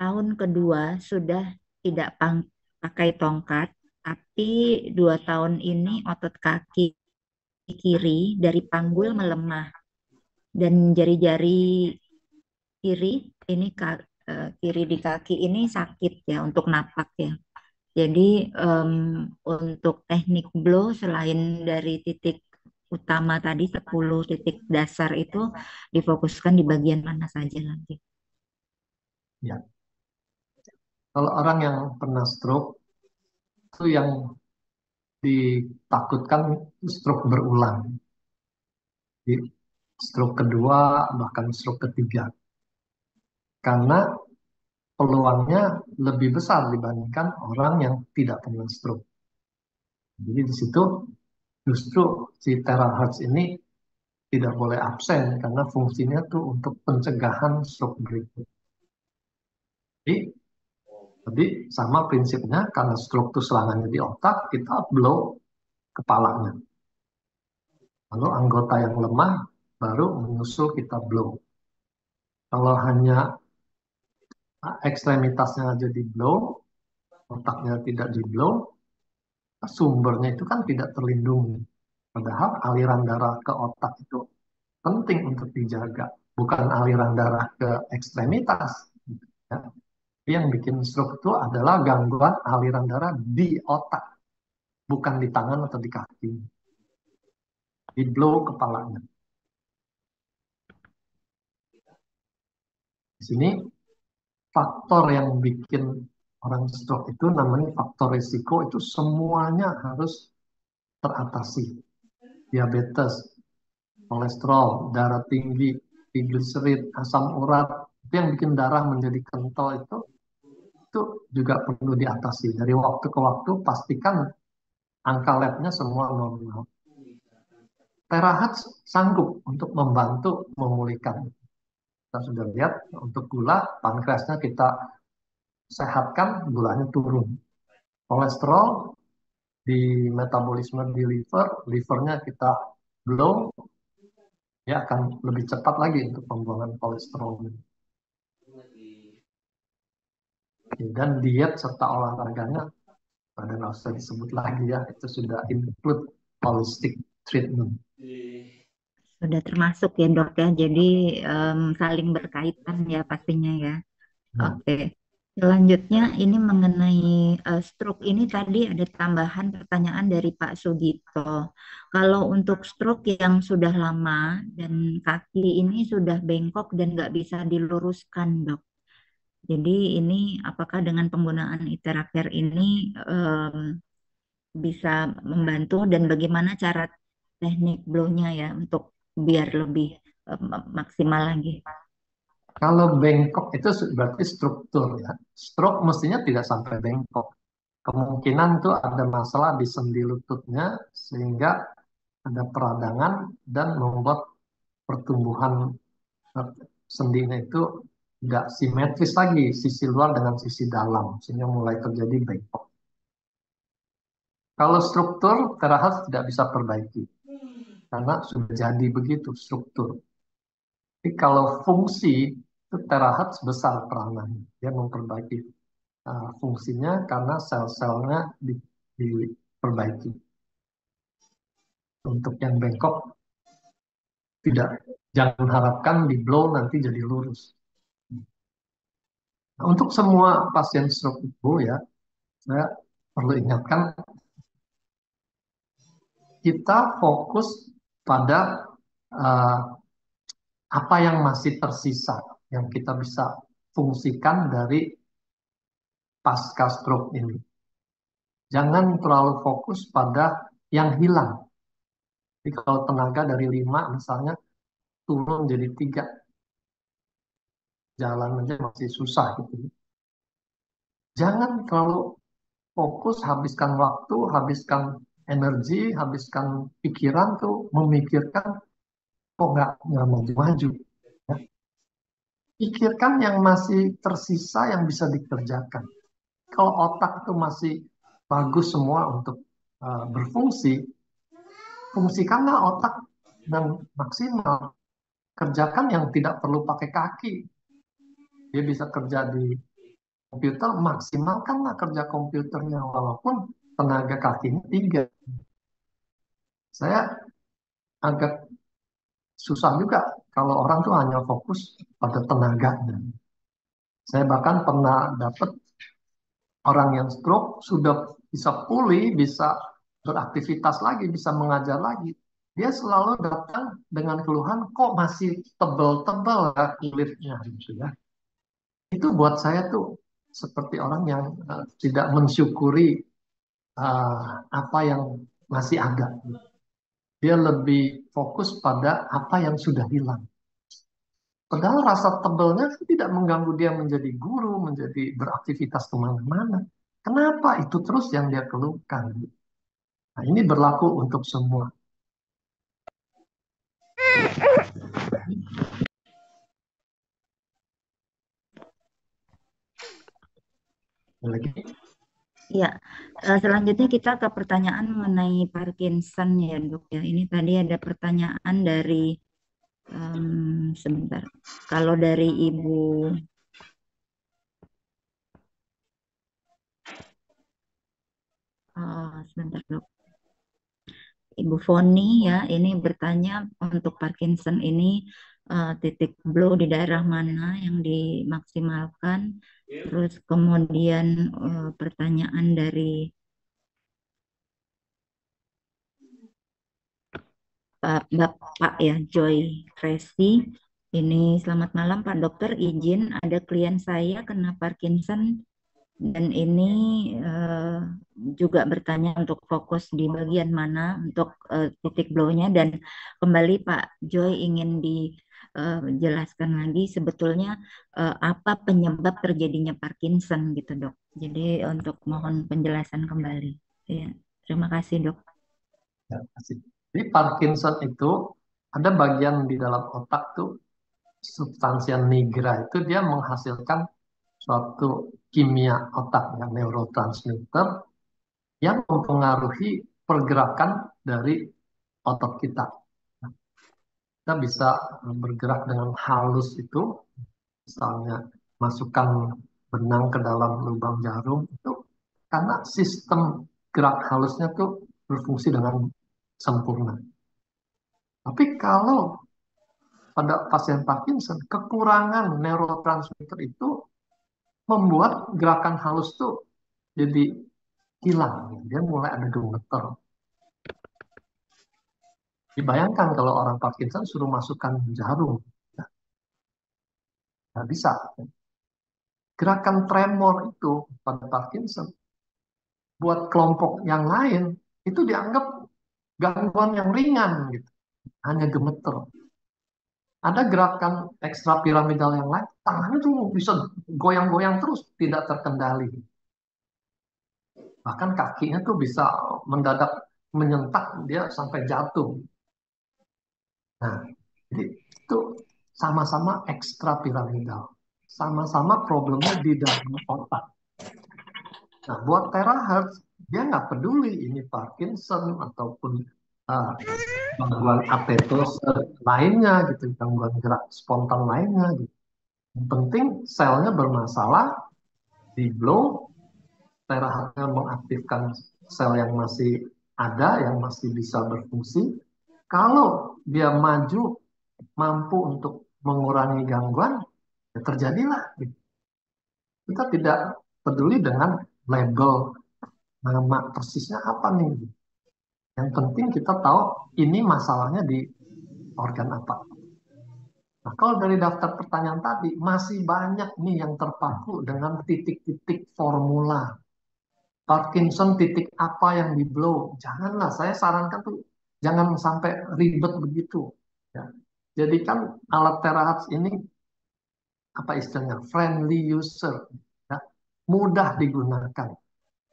Tahun kedua sudah tidak pakai tongkat, tapi 2 tahun ini otot kaki kiri dari panggul melemah dan jari-jari kiri, ini kiri di kaki ini sakit ya untuk napak ya. Jadi untuk teknik blow selain dari titik utama tadi 10 titik dasar itu difokuskan di bagian mana saja nanti. Ya. Kalau orang yang pernah stroke itu yang ditakutkan stroke berulang. Di stroke kedua bahkan stroke ketiga. Karena peluangnya lebih besar dibandingkan orang yang tidak pernah stroke. Jadi di situ justru si terahertz ini tidak boleh absen karena fungsinya tuh untuk pencegahan stroke berikut. Jadi sama prinsipnya karena stroke itu serangannya di otak, kita blow kepalanya. Lalu anggota yang lemah baru menyusul kita blow. Kalau hanya ekstremitasnya aja di blow, otaknya tidak di blow, sumbernya itu kan tidak terlindungi. Padahal aliran darah ke otak itu penting untuk dijaga, bukan aliran darah ke ekstremitas. Ya. Yang bikin stroke itu adalah gangguan aliran darah di otak, bukan di tangan atau di kaki. Di blow kepalanya. Di sini faktor yang bikin orang stroke itu namanya faktor risiko itu semuanya harus teratasi. Diabetes, kolesterol, darah tinggi, trigliserid, asam urat, itu yang bikin darah menjadi kental itu juga perlu diatasi. Dari waktu ke waktu pastikan angka labnya semua normal. Terahertz sanggup untuk membantu memulihkan. Kita sudah lihat untuk gula, pankreasnya kita sehatkan, gulanya turun. Kolesterol di metabolisme di livernya kita blow, ya akan lebih cepat lagi untuk pembuangan kolesterol. Dan diet serta olahraganya, pada nggak usah disebut lagi ya, itu sudah include holistic treatment. Sudah termasuk ya dok ya, jadi saling berkaitan ya pastinya ya. Oke. Selanjutnya ini mengenai stroke ini tadi ada tambahan pertanyaan dari Pak Sugito. Kalau untuk stroke yang sudah lama dan kaki ini sudah bengkok dan nggak bisa diluruskan dok. Jadi ini apakah dengan penggunaan ITERA-CARE ini bisa membantu dan bagaimana cara teknik blow-nya ya untuk biar lebih maksimal lagi. Kalau bengkok itu berarti struktur ya. Stroke mestinya tidak sampai bengkok. Kemungkinan itu ada masalah di sendi lututnya sehingga ada peradangan dan membuat pertumbuhan sendinya itu nggak simetris lagi sisi luar dengan sisi dalam sehingga mulai terjadi bengkok. Kalau struktur terahertz tidak bisa perbaiki karena sudah jadi begitu struktur. Tapi kalau fungsi itu terahertz besar peranannya, dia memperbaiki fungsinya karena sel-selnya diperbaiki. Untuk yang bengkok jangan harapkan di blow nanti jadi lurus. Nah, untuk semua pasien stroke itu ya, saya perlu ingatkan kita fokus pada apa yang masih tersisa yang kita bisa fungsikan dari pasca stroke ini. Jangan terlalu fokus pada yang hilang. Jadi kalau tenaga dari 5 misalnya turun jadi 3, jalan aja masih susah gitu. Jangan terlalu fokus, habiskan waktu, habiskan energi, habiskan pikiran tuh memikirkan kok nggak maju-maju. Ya. Pikirkan yang masih tersisa yang bisa dikerjakan. Kalau otak itu masih bagus semua untuk berfungsi, fungsikanlah otak dan maksimal. Kerjakan yang tidak perlu pakai kaki. Dia bisa kerja di komputer, maksimalkanlah kerja komputernya walaupun tenaga kakinya 3. Saya agak susah juga kalau orang tuh hanya fokus pada tenaganya. Saya bahkan pernah dapat orang yang stroke sudah bisa pulih, bisa beraktivitas lagi, bisa mengajar lagi. Dia selalu datang dengan keluhan, kok masih tebel-tebel ya kulitnya, gitu ya. Itu buat saya tuh seperti orang yang tidak mensyukuri apa yang masih ada. Dia lebih fokus pada apa yang sudah hilang. Padahal rasa tebelnya tidak mengganggu dia menjadi guru, menjadi beraktivitas kemana-mana. Kenapa itu terus yang dia keluhkan? Nah, ini berlaku untuk semua. Lagi? Ya, selanjutnya kita ke pertanyaan mengenai Parkinson ya dok ya. Ini tadi ada pertanyaan dari sebentar. Kalau dari Ibu sebentar dok. Ibu Foni ya, ini bertanya untuk Parkinson ini titik blow di daerah mana yang dimaksimalkan. Terus kemudian pertanyaan dari Bapak ya, Joy Tracy. Ini selamat malam Pak Dokter, izin ada klien saya kena Parkinson dan ini juga bertanya untuk fokus di bagian mana untuk titik blow-nya, dan kembali Pak Joy ingin dijelaskan lagi sebetulnya apa penyebab terjadinya Parkinson gitu dok. Jadi untuk mohon penjelasan kembali. Ya, terima kasih dok. Ya, kasih. Jadi Parkinson itu ada bagian di dalam otak tuh substansia nigra itu dia menghasilkan suatu kimia otak ya, neurotransmitter yang mempengaruhi pergerakan dari otot kita. Kita bisa bergerak dengan halus itu, misalnya masukkan benang ke dalam lubang jarum itu karena sistem gerak halusnya tuh berfungsi dengan sempurna. Tapi kalau pada pasien Parkinson, kekurangan neurotransmitter itu membuat gerakan halus tuh jadi hilang. Dia mulai ada gemeter. Dibayangkan kalau orang Parkinson suruh masukkan jarum. Nggak bisa. Gerakan tremor itu pada Parkinson, buat kelompok yang lain, itu dianggap gangguan yang ringan. Gitu. Hanya gemeter. Ada gerakan ekstrapiramidal yang lain, tangannya tuh bisa goyang-goyang terus, tidak terkendali. Bahkan kakinya tuh bisa mendadak menyentak, dia sampai jatuh. Nah, jadi itu sama-sama ekstrapiramidal. Sama-sama problemnya di dalam otak. Nah, buat terahertz, dia nggak peduli ini Parkinson ataupun gangguan apetose lainnya gitu, gangguan gerak spontan lainnya gitu. Yang penting selnya bermasalah, di blow, terahertznya mengaktifkan sel yang masih ada, yang masih bisa berfungsi. Kalau dia maju, mampu untuk mengurangi gangguan, ya terjadilah. Gitu. Kita tidak peduli dengan label nama persisnya apa nih. Yang penting kita tahu ini masalahnya di organ apa. Nah, kalau dari daftar pertanyaan tadi, masih banyak nih yang terpaku dengan titik-titik formula. Parkinson titik apa yang di blow? Janganlah, saya sarankan tuh jangan sampai ribet begitu. Ya. Jadikan alat terahertz ini apa istilahnya friendly user, ya. Mudah digunakan.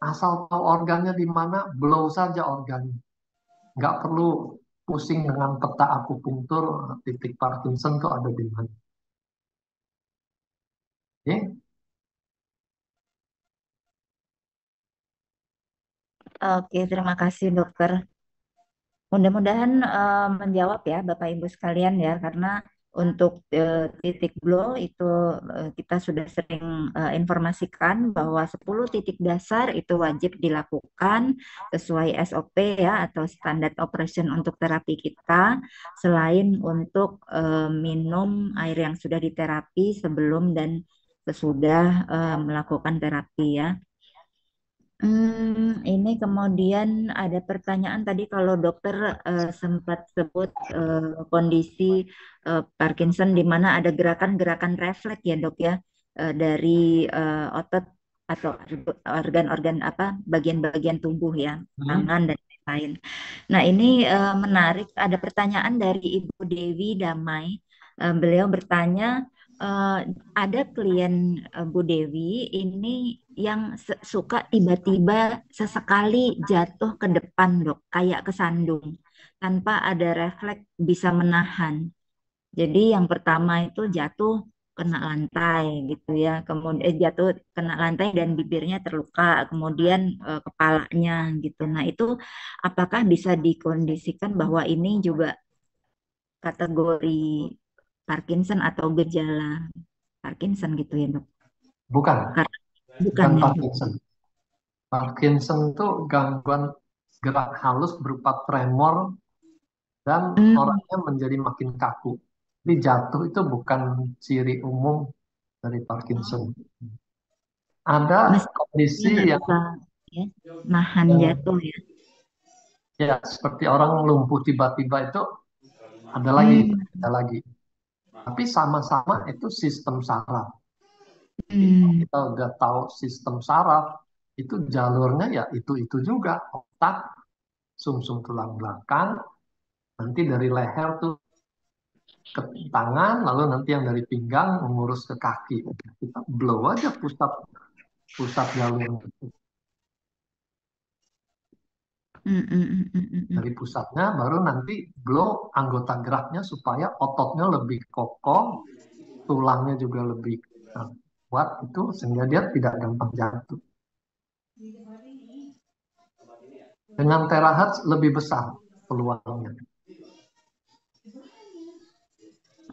Asal tahu organnya di mana, blow saja organnya. Nggak perlu pusing dengan peta akupunktur titik Parkinson itu ada di mana. Oke? Oke, terima kasih dokter. Mudah-mudahan menjawab ya Bapak Ibu sekalian ya, karena Untuk titik blow itu kita sudah sering informasikan bahwa 10 titik dasar itu wajib dilakukan sesuai SOP ya atau standard operation untuk terapi kita, selain untuk minum air yang sudah diterapi sebelum dan sesudah melakukan terapi ya. Ini kemudian ada pertanyaan tadi kalau dokter sempat sebut kondisi Parkinson di mana ada gerakan-gerakan refleks ya dok ya, dari otot atau organ-organ apa bagian-bagian tubuh ya, tangan dan lain-lain. Nah ini menarik, ada pertanyaan dari Ibu Dewi Damai. Beliau bertanya, eh, ada klien Bu Dewi ini yang suka tiba-tiba sesekali jatuh ke depan dok, kayak kesandung tanpa ada refleks bisa menahan. Jadi yang pertama itu jatuh kena lantai gitu ya, kemudian jatuh kena lantai dan bibirnya terluka, kemudian kepalanya gitu. Nah itu apakah bisa dikondisikan bahwa ini juga kategori Parkinson atau gejala Parkinson gitu ya dok? Bukan, Karena bukan bukan ya dok. Parkinson. Parkinson itu gangguan gerak halus berupa tremor dan orangnya menjadi makin kaku. Jadi jatuh itu bukan ciri umum dari Parkinson. Ada Mestinya kondisi nggak yang bisa ya, nahan jatuh ya. ya seperti orang lumpuh tiba-tiba itu ada lagi, ada lagi. Tapi sama-sama itu sistem saraf. Kita udah tahu sistem saraf, itu jalurnya ya itu juga otak, sumsum tulang belakang, nanti dari leher tuh ke tangan, lalu nanti yang dari pinggang mengurus ke kaki. Kita blow aja pusat jalurnya. Dari pusatnya baru nanti blow anggota geraknya supaya ototnya lebih kokoh, tulangnya juga lebih kuat itu sehingga dia tidak gampang jatuh. Dengan terahertz lebih besar peluangnya.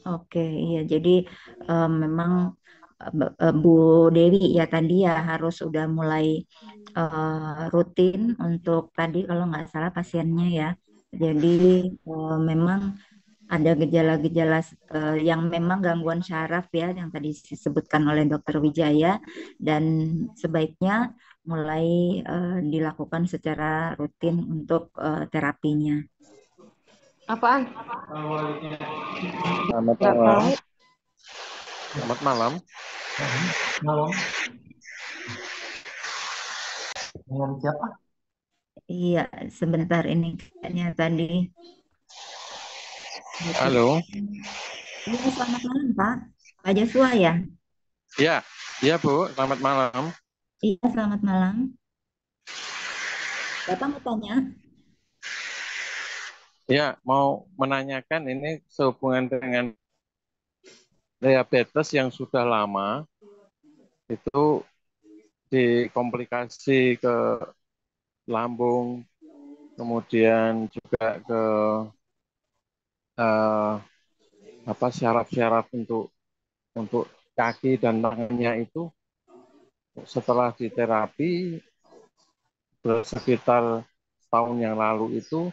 Oke, iya. Jadi memang Bu Dewi ya tadi ya harus udah mulai rutin untuk tadi kalau nggak salah pasiennya ya. Jadi memang ada gejala-gejala yang memang gangguan syaraf ya yang tadi disebutkan oleh Dokter Wijaya dan sebaiknya mulai dilakukan secara rutin untuk terapinya. Apaan? Selamat Nggak malam. tahu. Selamat malam. Malam. Dengan siapa? Iya, sebentar ini kayaknya tadi. Halo. Iya, selamat malam Pak. Pak Joshua ya? Ya, ya Bu. Selamat malam. Iya, selamat malam. Bapak mau tanya? Ya, mau menanyakan ini sehubungan dengan diabetes yang sudah lama, itu dikomplikasi ke lambung, kemudian juga ke syaraf-syaraf untuk kaki dan tangannya itu setelah diterapi sekitar tahun yang lalu itu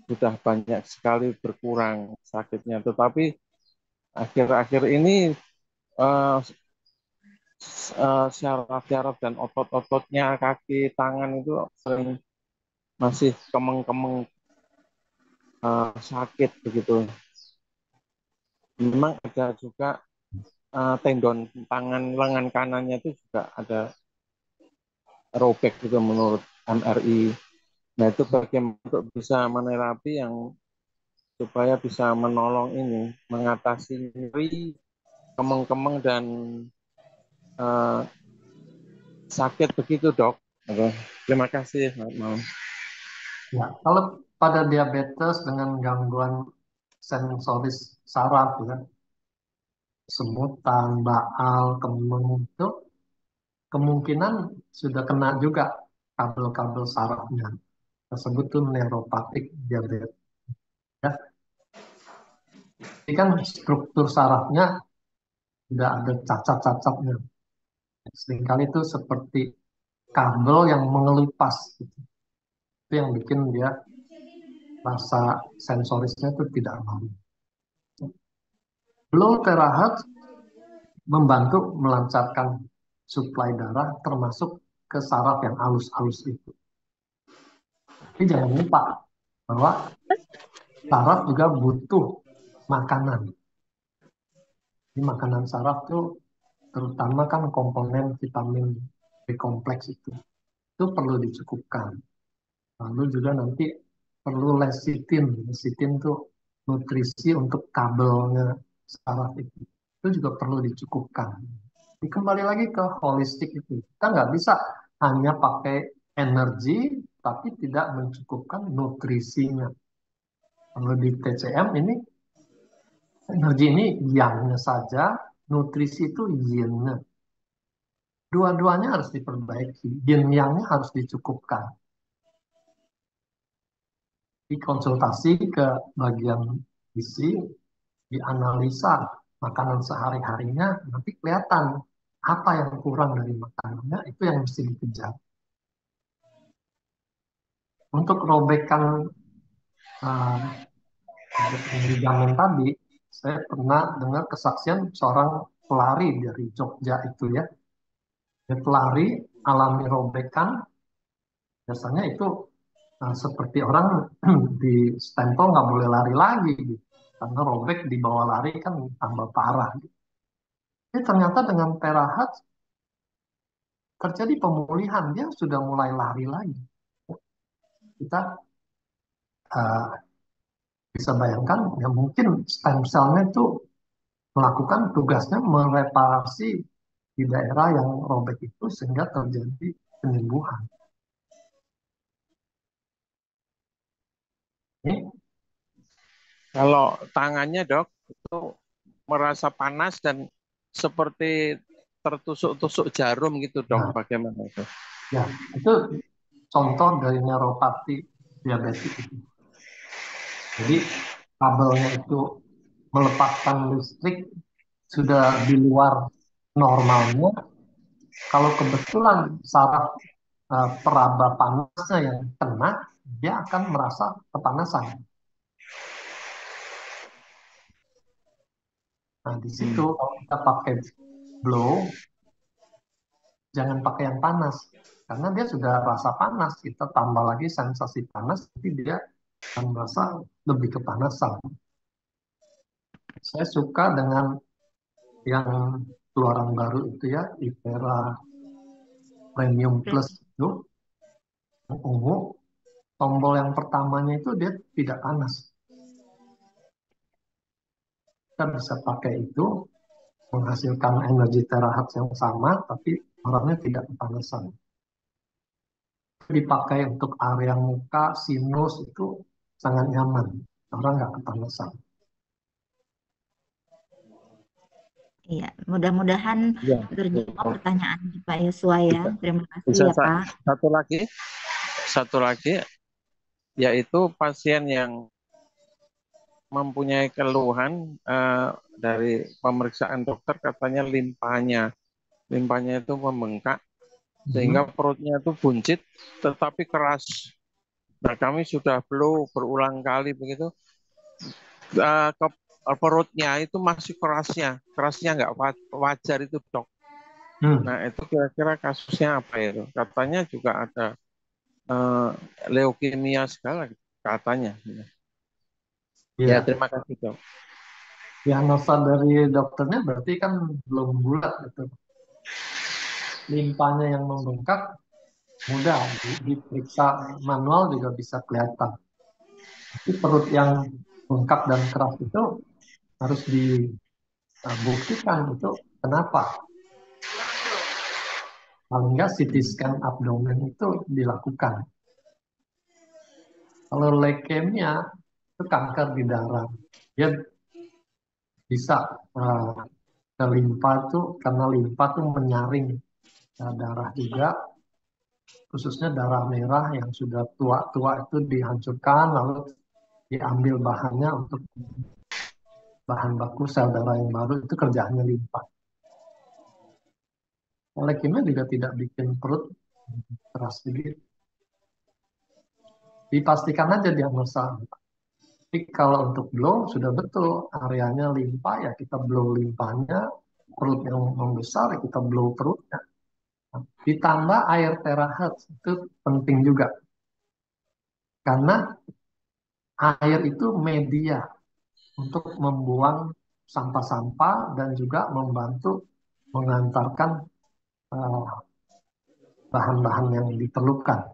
sudah banyak sekali berkurang sakitnya. Tetapi akhir-akhir ini syaraf-syaraf dan otot-ototnya kaki, tangan itu sering masih kemeng-kemeng sakit begitu. Memang ada juga tendon tangan lengan kanannya itu juga ada robek gitu menurut MRI. Nah itu bagaimana untuk bisa menerapi yang supaya bisa menolong ini, mengatasi nyeri, kemeng-kemeng dan sakit begitu dok. Terima kasih. Selamat malam. Ya, kalau pada diabetes dengan gangguan sensoris saraf, ya, semutan, baal, kemeng itu kemungkinan sudah kena juga kabel-kabel sarafnya. Tersebut tuh neuropatik diabetes. Ya. Jadi kan struktur sarafnya tidak ada cacat-cacatnya. Seringkali itu seperti kabel yang mengelupas gitu. Itu yang bikin dia rasa sensorisnya itu tidak normal. Blow terahertz membantu melancarkan suplai darah termasuk ke saraf yang halus-halus itu. Tapi jangan lupa bahwa saraf juga butuh makanan. Di makanan saraf itu terutama kan komponen vitamin B kompleks itu perlu dicukupkan. Lalu juga nanti perlu lecitin. Lecitin itu nutrisi untuk kabelnya saraf itu juga perlu dicukupkan. Jadi kembali lagi ke holistik itu. Kita nggak bisa hanya pakai energi tapi tidak mencukupkan nutrisinya. Kalau di TCM ini energi ini yang-nya saja, nutrisi itu yin-nya. Dua-duanya harus diperbaiki, yin-yang-nya harus dicukupkan. Dikonsultasi ke bagian gizi, dianalisa makanan sehari-harinya, nanti kelihatan apa yang kurang dari makanannya, itu yang mesti dikejar. Untuk robekan ligamen tadi, saya pernah dengar kesaksian seorang pelari dari Jogja itu ya. Dia pelari alami robekan, biasanya itu seperti orang di stempel nggak boleh lari lagi gitu. Karena robek di bawah lari kan tambah parah. Gitu. Tapi ternyata dengan terahertz terjadi pemulihan, dia sudah mulai lari lagi. Kita bisa bayangkan ya mungkin stem cell-nya itu melakukan tugasnya mereparasi di daerah yang robek itu sehingga terjadi penyembuhan. Ini Kalau tangannya dok itu merasa panas dan seperti tertusuk-tusuk jarum gitu dok, bagaimana itu? Ya, itu contoh dari neuropati diabetik itu. Jadi kabelnya itu melepaskan listrik sudah di luar normalnya. Kalau kebetulan saraf peraba panasnya yang kena, dia akan merasa kepanasan. Nah, di situ kalau kita pakai blow, jangan pakai yang panas. Karena dia sudah rasa panas, kita tambah lagi sensasi panas, tapi dia akan merasa lebih kepanasan. Saya suka dengan yang keluaran baru itu ya, Ipera Premium Plus itu, yang ungu, tombol yang pertamanya itu dia tidak panas. Kita bisa pakai itu, menghasilkan energi terahertz yang sama, tapi orangnya tidak kepanasan. Dipakai untuk area muka, sinus itu sangat nyaman. Orang nggak kepanasan. Iya, mudah-mudahan Ya. terjawab pertanyaan Pak Yosua ya. Terima kasih Bisa ya Pak. satu lagi, yaitu pasien yang mempunyai keluhan dari pemeriksaan dokter katanya limpahnya itu membengkak sehingga perutnya itu buncit tetapi keras. Nah kami sudah blow berulang kali begitu, ke perutnya itu masih kerasnya nggak wajar itu dok. Nah itu kira-kira kasusnya apa itu? Katanya juga ada leukemia segala katanya. Ya, terima kasih dok. Diagnosa dari dokternya berarti kan belum bulat gitu. Limpahnya yang membengkak mudah diperiksa manual juga bisa kelihatan. Tapi perut yang bengkak dan keras itu harus dibuktikan itu kenapa. Paling nggak CT scan abdomen itu dilakukan. Kalau leukemia itu kanker di darah, dia bisa ke limpa itu karena limpa itu menyaring darah juga, khususnya darah merah yang sudah tua-tua itu dihancurkan lalu diambil bahannya untuk bahan baku sel darah yang baru itu kerjaannya limpa. Leukemia juga tidak bikin perut keras begitu. Dipastikan aja diagnosa. Tapi kalau untuk blow sudah betul areanya limpa ya kita blow limpanya, perut yang membesar ya kita blow perutnya. Ditambah air terahertz itu penting juga karena air itu media untuk membuang sampah-sampah dan juga membantu mengantarkan bahan-bahan yang diperlukan.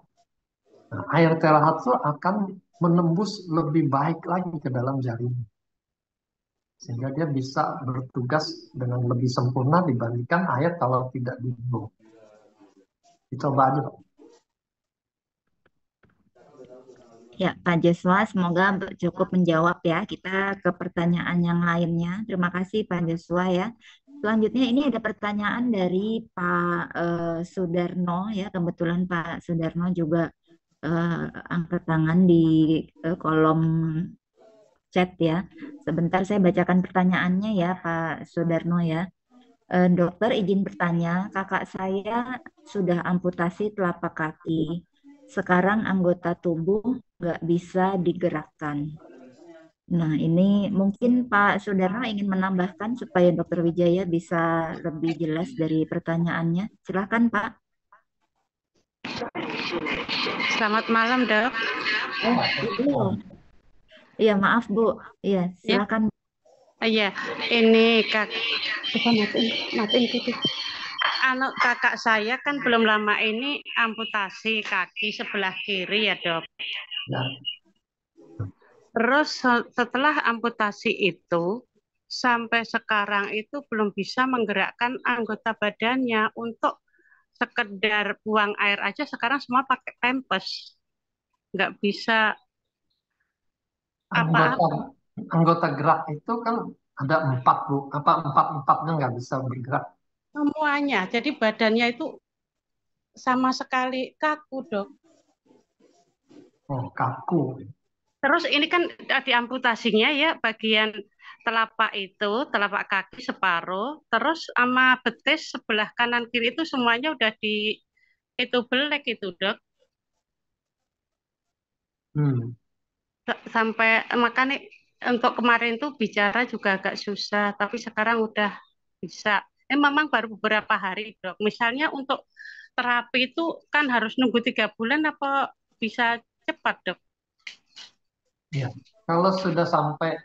Nah, air terahertz itu akan menembus lebih baik lagi ke dalam jaringan. Sehingga dia bisa bertugas dengan lebih sempurna dibandingkan air kalau tidak dibuang. Dicoba aja, Pak. Ya, Pak Joshua, semoga cukup menjawab ya. Kita ke pertanyaan yang lainnya. Terima kasih Pak Joshua ya. Selanjutnya ini ada pertanyaan dari Pak Sudarno ya. Kebetulan Pak Sudarno juga angkat tangan di kolom chat ya. Sebentar saya bacakan pertanyaannya ya Pak Sudarno ya. Dokter izin bertanya, kakak saya sudah amputasi telapak kaki. Sekarang anggota tubuh nggak bisa digerakkan. Nah, ini mungkin Pak Sudarno ingin menambahkan supaya Dokter Wijaya bisa lebih jelas dari pertanyaannya. Silakan Pak. Selamat malam, Dok. Iya, maaf Bu. Iya, silakan. Iya, ini matiin gitu. Kakak saya kan belum lama ini amputasi kaki sebelah kiri ya, Dok. Ya. Terus setelah amputasi itu sampai sekarang itu belum bisa menggerakkan anggota badannya untuk sekedar buang air aja. Sekarang semua pakai pampers, nggak bisa apa-apa. Anggota gerak itu kan ada 4 Bu, empat-empatnya nggak bisa bergerak. Semuanya, jadi badannya itu sama sekali kaku, Dok. Oh, kaku. Terus ini kan diamputasinya ya bagian telapak kaki separuh, terus sama betis sebelah kanan kiri itu semuanya udah itu belek itu, Dok. Sampai makanya untuk kemarin tuh bicara juga agak susah, tapi sekarang udah bisa. Memang baru beberapa hari, Dok. Misalnya untuk terapi itu kan harus nunggu 3 bulan apa bisa cepat, Dok? Ya, kalau sudah sampai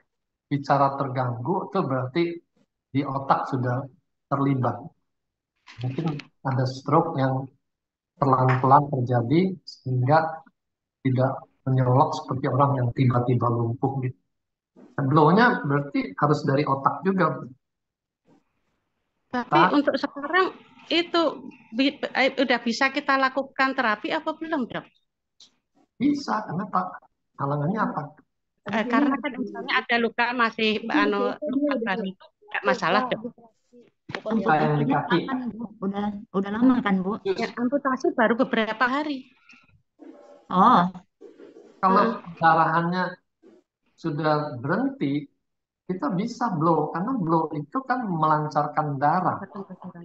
bicara terganggu itu berarti di otak sudah terlibat. Mungkin ada stroke yang pelan-pelan terjadi sehingga tidak menyolok seperti orang yang tiba-tiba lumpuh gitu. Blow-nya berarti harus dari otak juga. Tapi untuk sekarang itu udah bisa kita lakukan terapi apa belum, Dok? Bisa, kenapa? Halangannya apa? Karena kan misalnya ada luka masih luka baru itu nggak masalah, Dok. Luka yang di kaki. Udah lama kan, Bu? Ya, amputasi baru beberapa hari. Oh. Kalau pendarahannya sudah berhenti, kita bisa blow karena blow itu kan melancarkan darah.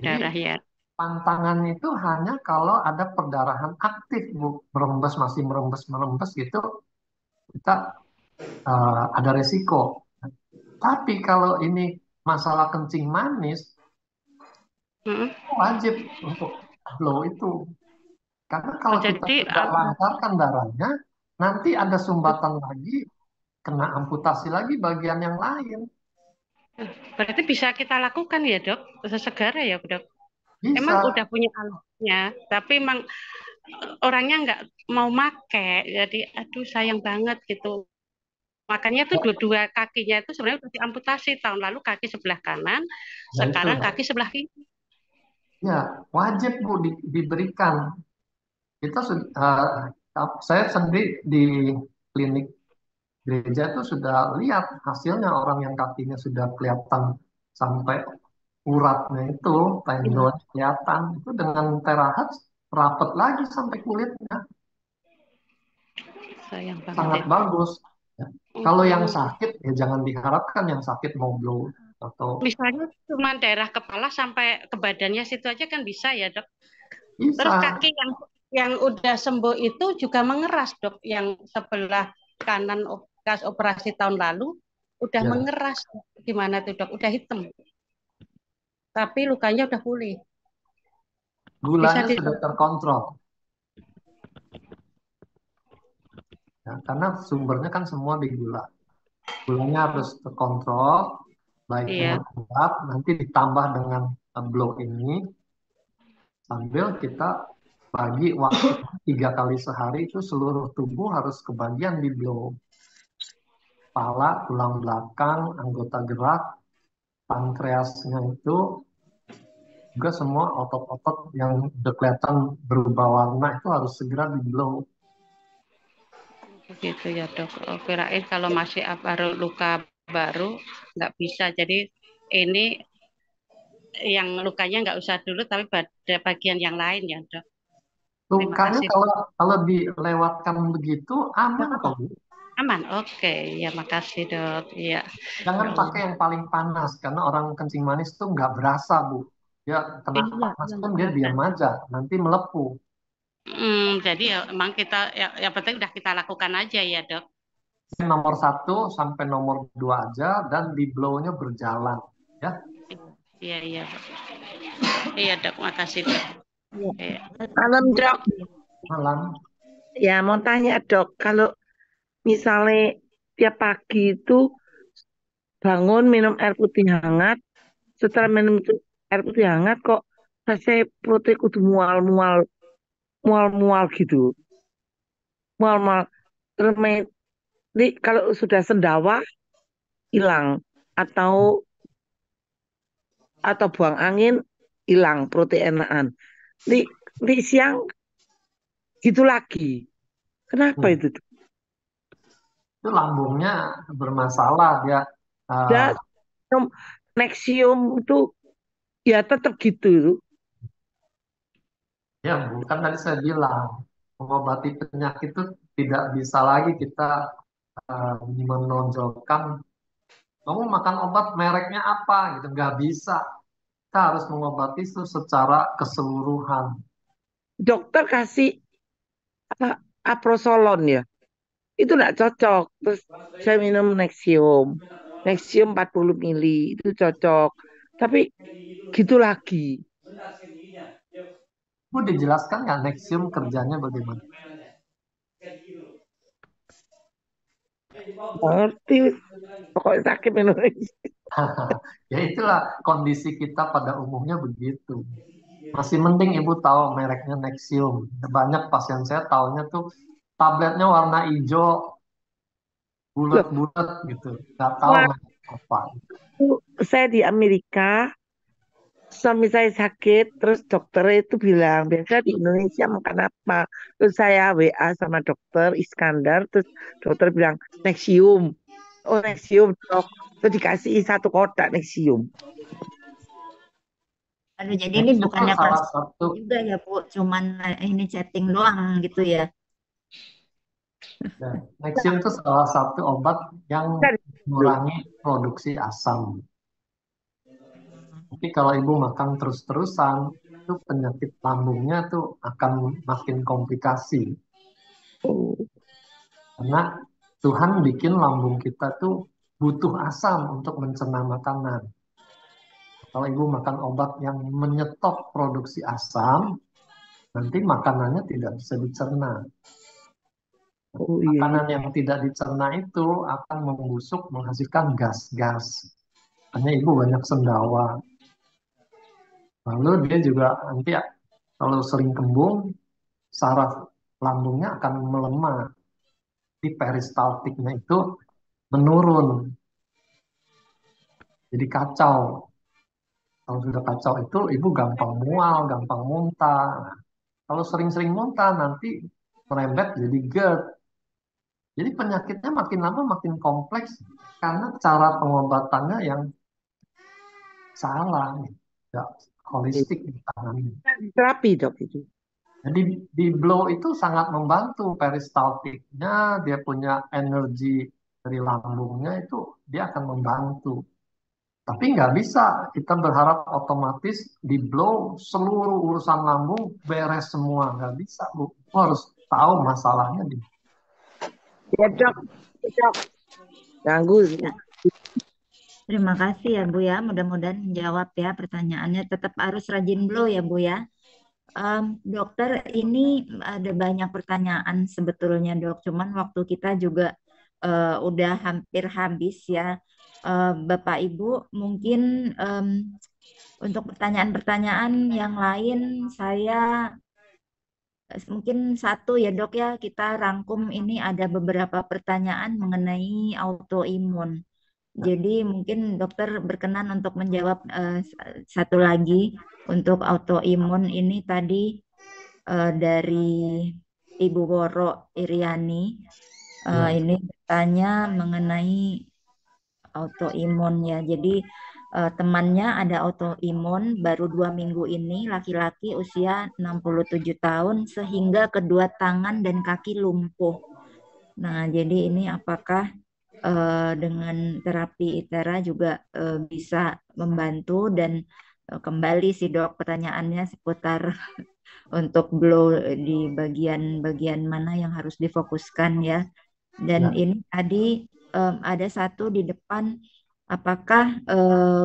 Darah ya. Pantangannya itu hanya kalau ada perdarahan aktif, Bu, masih merembes gitu, kita ada resiko. Tapi kalau ini masalah kencing manis, wajib untuk blow itu. Karena kalau kita tidak lancarkan darahnya, nanti ada sumbatan lagi, kena amputasi lagi bagian yang lain. Berarti bisa kita lakukan ya, Dok? Segera ya, Dok? Bisa. Emang udah punya alatnya, tapi emang orangnya nggak mau make, jadi aduh sayang banget gitu. Makanya tuh dua-dua kakinya itu sebenarnya udah diamputasi. Tahun lalu kaki sebelah kanan, sekarang kaki sebelah kiri. Ya, wajib Bu diberikan. Kita saya sendiri di klinik gereja itu sudah lihat hasilnya orang yang kakinya sudah kelihatan sampai uratnya itu, tendon kelihatan itu dengan terahertz rapet lagi sampai kulitnya. Sayang banget. Sangat bagus. Ya. Kalau yang sakit ya jangan diharapkan yang sakit mau blow atau Misalnya cuma daerah kepala sampai ke badannya situ aja kan bisa ya, Dok. Terus bisa. kaki yang udah sembuh itu juga mengeras, Dok. Yang sebelah kanan bekas operasi tahun lalu udah Ya, mengeras. Gimana tuh, Dok? Udah hitam. Tapi lukanya udah pulih. Bisa gulanya di sudah terkontrol. Ya, karena sumbernya kan semua di gula. Gulanya harus terkontrol, baik iya. dengan obat, nanti ditambah dengan blow ini, sambil kita bagi waktu 3 kali sehari itu seluruh tubuh harus kebagian di blow. Kepala, tulang belakang, anggota gerak, pankreasnya itu juga semua otot-otot yang udah kelihatan berubah warna itu harus segera di blow. Gitu ya, Dok. Oh, kirain kalau masih baru luka baru nggak bisa. Jadi ini yang lukanya nggak usah dulu, tapi pada bagian yang lain ya, Dok. Terima Lukanya kasih. kalau dilewatkan begitu aman kok, Bu. Aman, oke. Ya, makasih, Dok. Iya. Jangan Ya Allah. pakai yang paling panas karena orang kencing manis tuh nggak berasa, Bu. Dia kena Iya, panas iya, pun nggak dia berasa. diam aja, nanti melepuh. Jadi ya, emang kita yang penting udah kita lakukan aja ya, Dok. Nomor 1 sampai nomor 2 aja dan di blow-nya berjalan, ya. Iya, iya. Iya, Dok. Makasih, Dok. Iya. Malam, Dok. Malam. Ya, mau tanya, Dok, kalau misalnya tiap pagi itu bangun minum air putih hangat, setelah minum air putih hangat kok rasanya perutnya kudu mual-mual, mual-mual gitu. Mual-mual. Terus kalau sudah sendawa hilang atau buang angin hilang perutnya enakan. Di siang gitu lagi. Kenapa itu? Itu lambungnya bermasalah dia. Dan Nexium itu ya tetap gitu. Ya, bukan tadi saya bilang mengobati penyakit itu tidak bisa lagi kita menonjolkan kamu makan obat mereknya apa gitu, nggak bisa. Kita harus mengobati itu secara keseluruhan. Dokter kasih aprosolon ya. Itu enggak cocok. Terus saya minum Nexium. Nexium 40 mili itu cocok. Tapi gitu lagi. Bu dijelaskan nggak Nexium kerjanya bagaimana? Ngerti. Pokoknya sakit minum Nexium. Ya itulah kondisi kita pada umumnya begitu. Masih mending ibu tahu mereknya Nexium. Banyak pasien saya tahunya tuh tabletnya warna hijau, bulat-bulat gitu. Nggak tahu merek apa. Saya di Amerika, suami saya sakit, terus dokter itu bilang, biasa di Indonesia makan apa? Terus saya WA sama dokter Iskandar, terus dokter bilang, Nexium. Oh, Nexium, dok. Terus dikasih 1 kotak Nexium. Aduh, jadi ini bukannya salah konsultasi satu juga ya, Bu. Cuman ini chatting doang gitu ya. ya, Nexium itu salah satu obat yang mengurangi produksi asam. Tapi kalau ibu makan terus-terusan, itu penyakit lambungnya tuh akan makin komplikasi. Karena Tuhan bikin lambung kita tuh butuh asam untuk mencerna makanan. Kalau ibu makan obat yang menyetop produksi asam, nanti makanannya tidak bisa dicerna. Makanan yang tidak dicerna itu akan membusuk, menghasilkan gas-gas. Hanya ibu banyak sendawa. Lalu dia juga nanti kalau sering kembung, saraf lambungnya akan melemah. Di peristaltiknya itu menurun. Jadi kacau. Kalau sudah kacau itu ibu gampang mual, gampang muntah. Nah, kalau sering-sering muntah nanti merembet jadi GERD. Jadi penyakitnya makin lama makin kompleks karena cara pengobatannya yang salah, tidak holistik ditangani. Terapi dok itu. Jadi di blow itu sangat membantu peristaltiknya, dia punya energi dari lambungnya itu dia akan membantu. Tapi nggak bisa kita berharap otomatis di blow seluruh urusan lambung beres semua. Nggak bisa, Bu. Harus tahu masalahnya di. Ya dok, dok. Ganggu. Ya, terima kasih ya Bu ya. Mudah-mudahan menjawab ya pertanyaannya. Tetap harus rajin blow ya Bu ya. Dokter, ini ada banyak pertanyaan sebetulnya dok. Cuman waktu kita juga udah hampir habis ya. Bapak Ibu, mungkin untuk pertanyaan-pertanyaan yang lain saya mungkin satu ya dok ya, kita rangkum ini ada beberapa pertanyaan mengenai autoimun. Jadi mungkin dokter berkenan untuk menjawab satu lagi untuk autoimun ini tadi dari Ibu Woro Iriani. Ini bertanya mengenai autoimun ya. Jadi temannya ada autoimun baru 2 minggu ini, laki-laki usia 67 tahun sehingga kedua tangan dan kaki lumpuh. Nah, jadi ini apakah dengan terapi ITERA juga bisa membantu dan kembali sih dok pertanyaannya seputar untuk blow di bagian-bagian mana yang harus difokuskan ya. Dan ini tadi ada satu di depan, apakah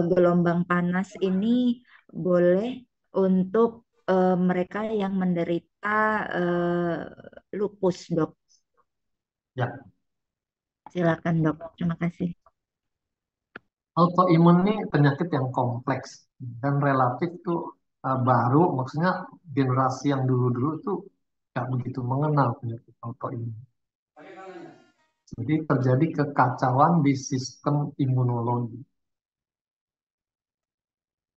gelombang panas ini boleh untuk mereka yang menderita lupus dok? Ya. Silakan dok, terima kasih. Autoimun ini penyakit yang kompleks dan relatif tuh baru, maksudnya generasi yang dulu-dulu tuh nggak begitu mengenal penyakit autoimun. Jadi terjadi kekacauan di sistem imunologi.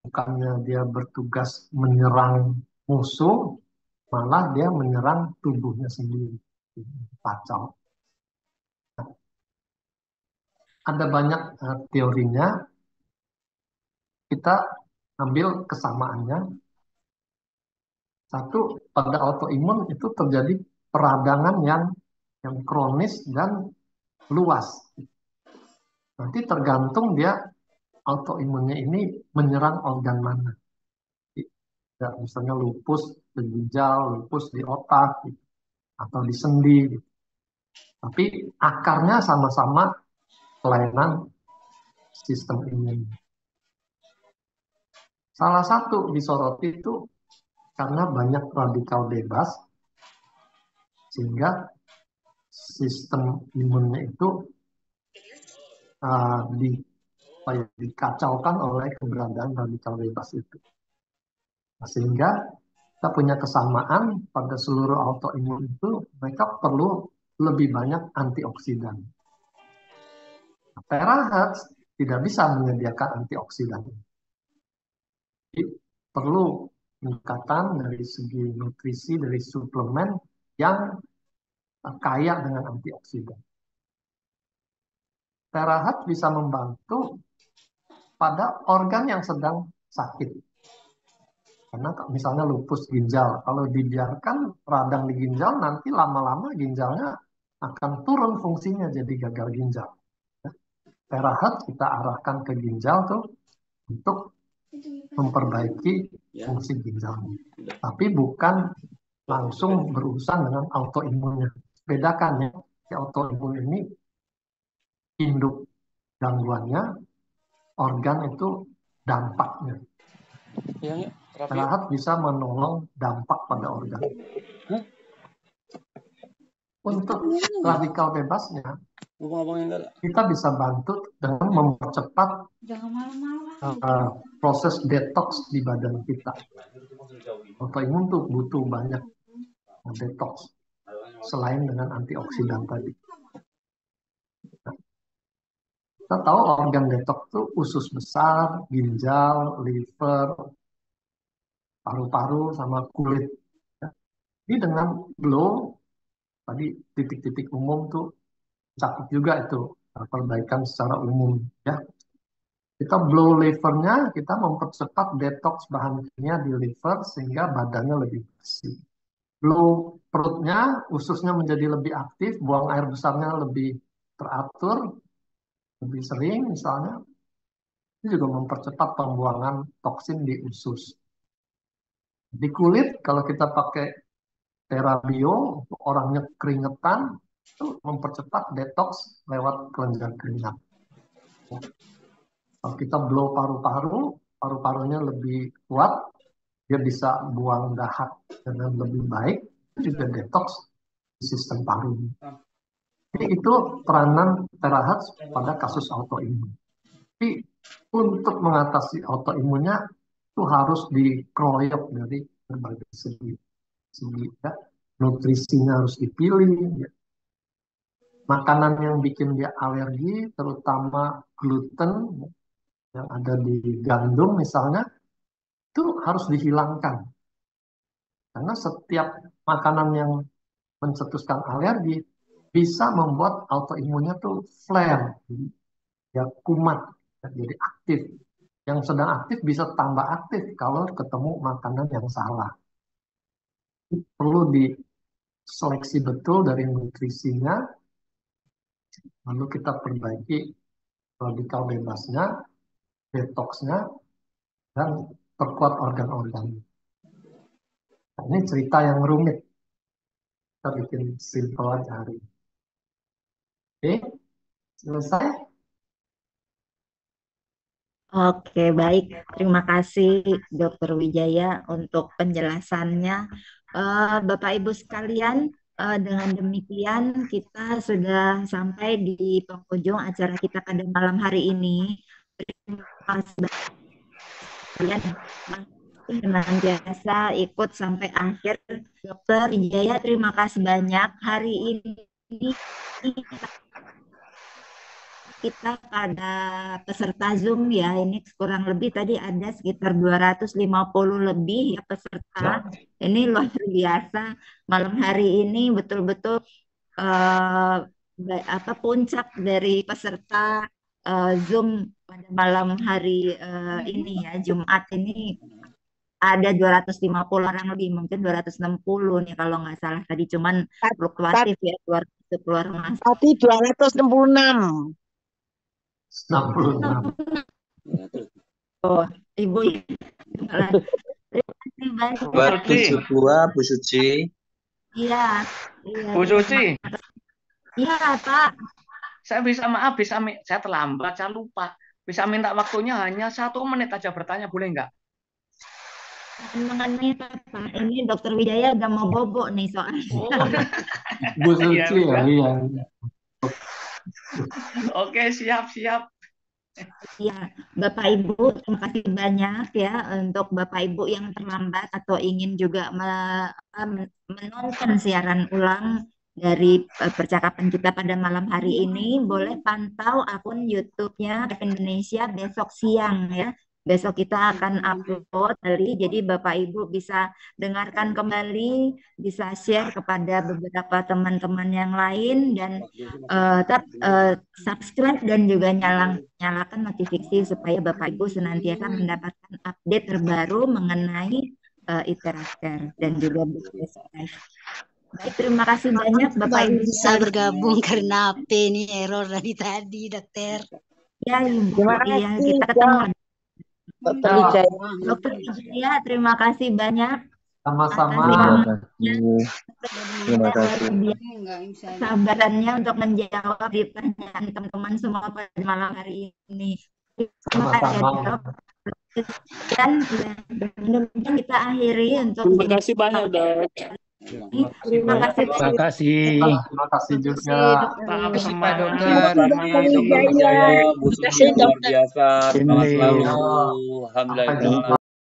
Bukannya dia bertugas menyerang musuh, malah dia menyerang tubuhnya sendiri. Kacau. Ada banyak teorinya, kita ambil kesamaannya. Satu, pada autoimun itu terjadi peradangan yang kronis dan luas. Nanti tergantung dia autoimunnya ini menyerang organ mana. Ya, misalnya lupus di ginjal, lupus di otak, atau di sendi. Tapi akarnya sama-sama kelainan sistem imun. Salah satu disoroti itu karena banyak radikal bebas, sehingga sistem imunnya itu dikacaukan oleh keberadaan radikal bebas itu. Sehingga kita punya kesamaan pada seluruh autoimun itu, mereka perlu lebih banyak antioksidan. Terahertz tidak bisa menyediakan antioksidan. Jadi perlu peningkatan dari segi nutrisi, dari suplemen yang kaya dengan antioksidan. Terahertz bisa membantu pada organ yang sedang sakit. Karena misalnya lupus ginjal, kalau dibiarkan radang di ginjal, nanti lama-lama ginjalnya akan turun fungsinya jadi gagal ginjal. Terahertz kita arahkan ke ginjal tuh untuk memperbaiki fungsi ginjalnya. Tapi bukan langsung berurusan dengan autoimunnya. Bedakan ya, autoimun ini induk gangguannya, organ itu dampaknya. Terahertz bisa menolong dampak pada organ. Untuk radikal bebasnya, kita bisa bantu dengan mempercepat proses detox di badan kita. Autoimun tuh butuh banyak detox selain dengan antioksidan tadi. Kita tahu organ detox itu usus besar, ginjal, liver, paru-paru, sama kulit. Jadi dengan blow, tadi titik-titik umum tuh cakup juga itu perbaikan secara umum ya. Kita blow livernya, kita mempercepat detox bahan kimia di liver sehingga badannya lebih bersih. Blow perutnya, ususnya menjadi lebih aktif, buang air besarnya lebih teratur, lebih sering misalnya, itu juga mempercepat pembuangan toksin di usus. Di kulit, kalau kita pakai Terabio, untuk orangnya keringetan, itu mempercepat detox lewat kelenjar keringat. Kalau kita blow paru-paru, paru-parunya lebih kuat, dia bisa buang dahak dengan lebih baik, itu juga detox di sistem paru. Jadi itu peranan terahat pada kasus autoimun. Tapi untuk mengatasi autoimunnya itu harus dikeroyok dari berbagai segi ya. Nutrisinya harus dipilih, ya. Makanan yang bikin dia alergi, terutama gluten yang ada di gandum misalnya, itu harus dihilangkan. Karena setiap makanan yang mencetuskan alergi bisa membuat autoimunnya tuh flare, ya kumat, jadi aktif. Yang sedang aktif bisa tambah aktif kalau ketemu makanan yang salah. Perlu diseleksi betul dari nutrisinya, lalu kita perbaiki radikal bebasnya, detoxnya, dan perkuat organ-organ. Nah, ini cerita yang rumit. Kita bikin simple aja hari ini. Oke, selesai. Oke, baik. Terima kasih Dr. Wijaya untuk penjelasannya. Bapak Ibu sekalian, dengan demikian kita sudah sampai di penghujung acara kita pada malam hari ini. Terima kasih kalian senantiasa ikut sampai akhir. Dr. Wijaya, terima kasih banyak. Hari ini kita pada peserta Zoom ya, ini kurang lebih tadi ada sekitar 250 lebih ya peserta. Ini luar biasa. Malam hari ini betul-betul puncak dari peserta Zoom pada malam hari ini ya, Jumat ini ada 250 orang lebih, mungkin 260 nih kalau nggak salah tadi, cuman fluktuatif ya, keluar masuk. Tadi 266. 66. Oh, Ibu ya. Terima kasih banyak. Buat Bu Suci. Iya. Bu Suci. Iya, Pak. Saya saya terlambat, saya lupa. Bisa minta waktunya hanya 1 menit aja bertanya, boleh nggak? Mengenai Pak, ini Dokter Wijaya udah mau bobo nih soalnya. Bu Suci ya, iya. Oke, siap. Ya, Bapak Ibu, terima kasih banyak ya untuk Bapak Ibu yang terlambat atau ingin juga menonton siaran ulang dari percakapan kita pada malam hari ini. Boleh pantau akun YouTube-nya Ref Indonesia besok siang ya. Besok kita akan upload kali, jadi Bapak Ibu bisa dengarkan kembali, bisa share kepada beberapa teman-teman yang lain, dan tetap subscribe dan juga nyalakan notifikasi supaya Bapak Ibu senantiasa mendapatkan update terbaru mengenai Iteraker dan juga Business Life. Baik, terima kasih banyak Bapak Ibu. Bisa bergabung karena HP ini error dari tadi, Dokter. Ya, Ibu. Iya, kita ketemu. Dokter Wijaya. Dokter Wijaya, terima kasih banyak. Sama-sama. Terima kasih. Sabarannya untuk menjawab pertanyaan teman-teman semua pada malam hari ini. Terima kasih ya, Dok. Dan kemudian kita akhiri untuk. Terima kasih banyak, Dok. Terima kasih. Terima kasih juga. Terima kasih Pak Dokter. Luar biasa. Selamat selalu. Alhamdulillah.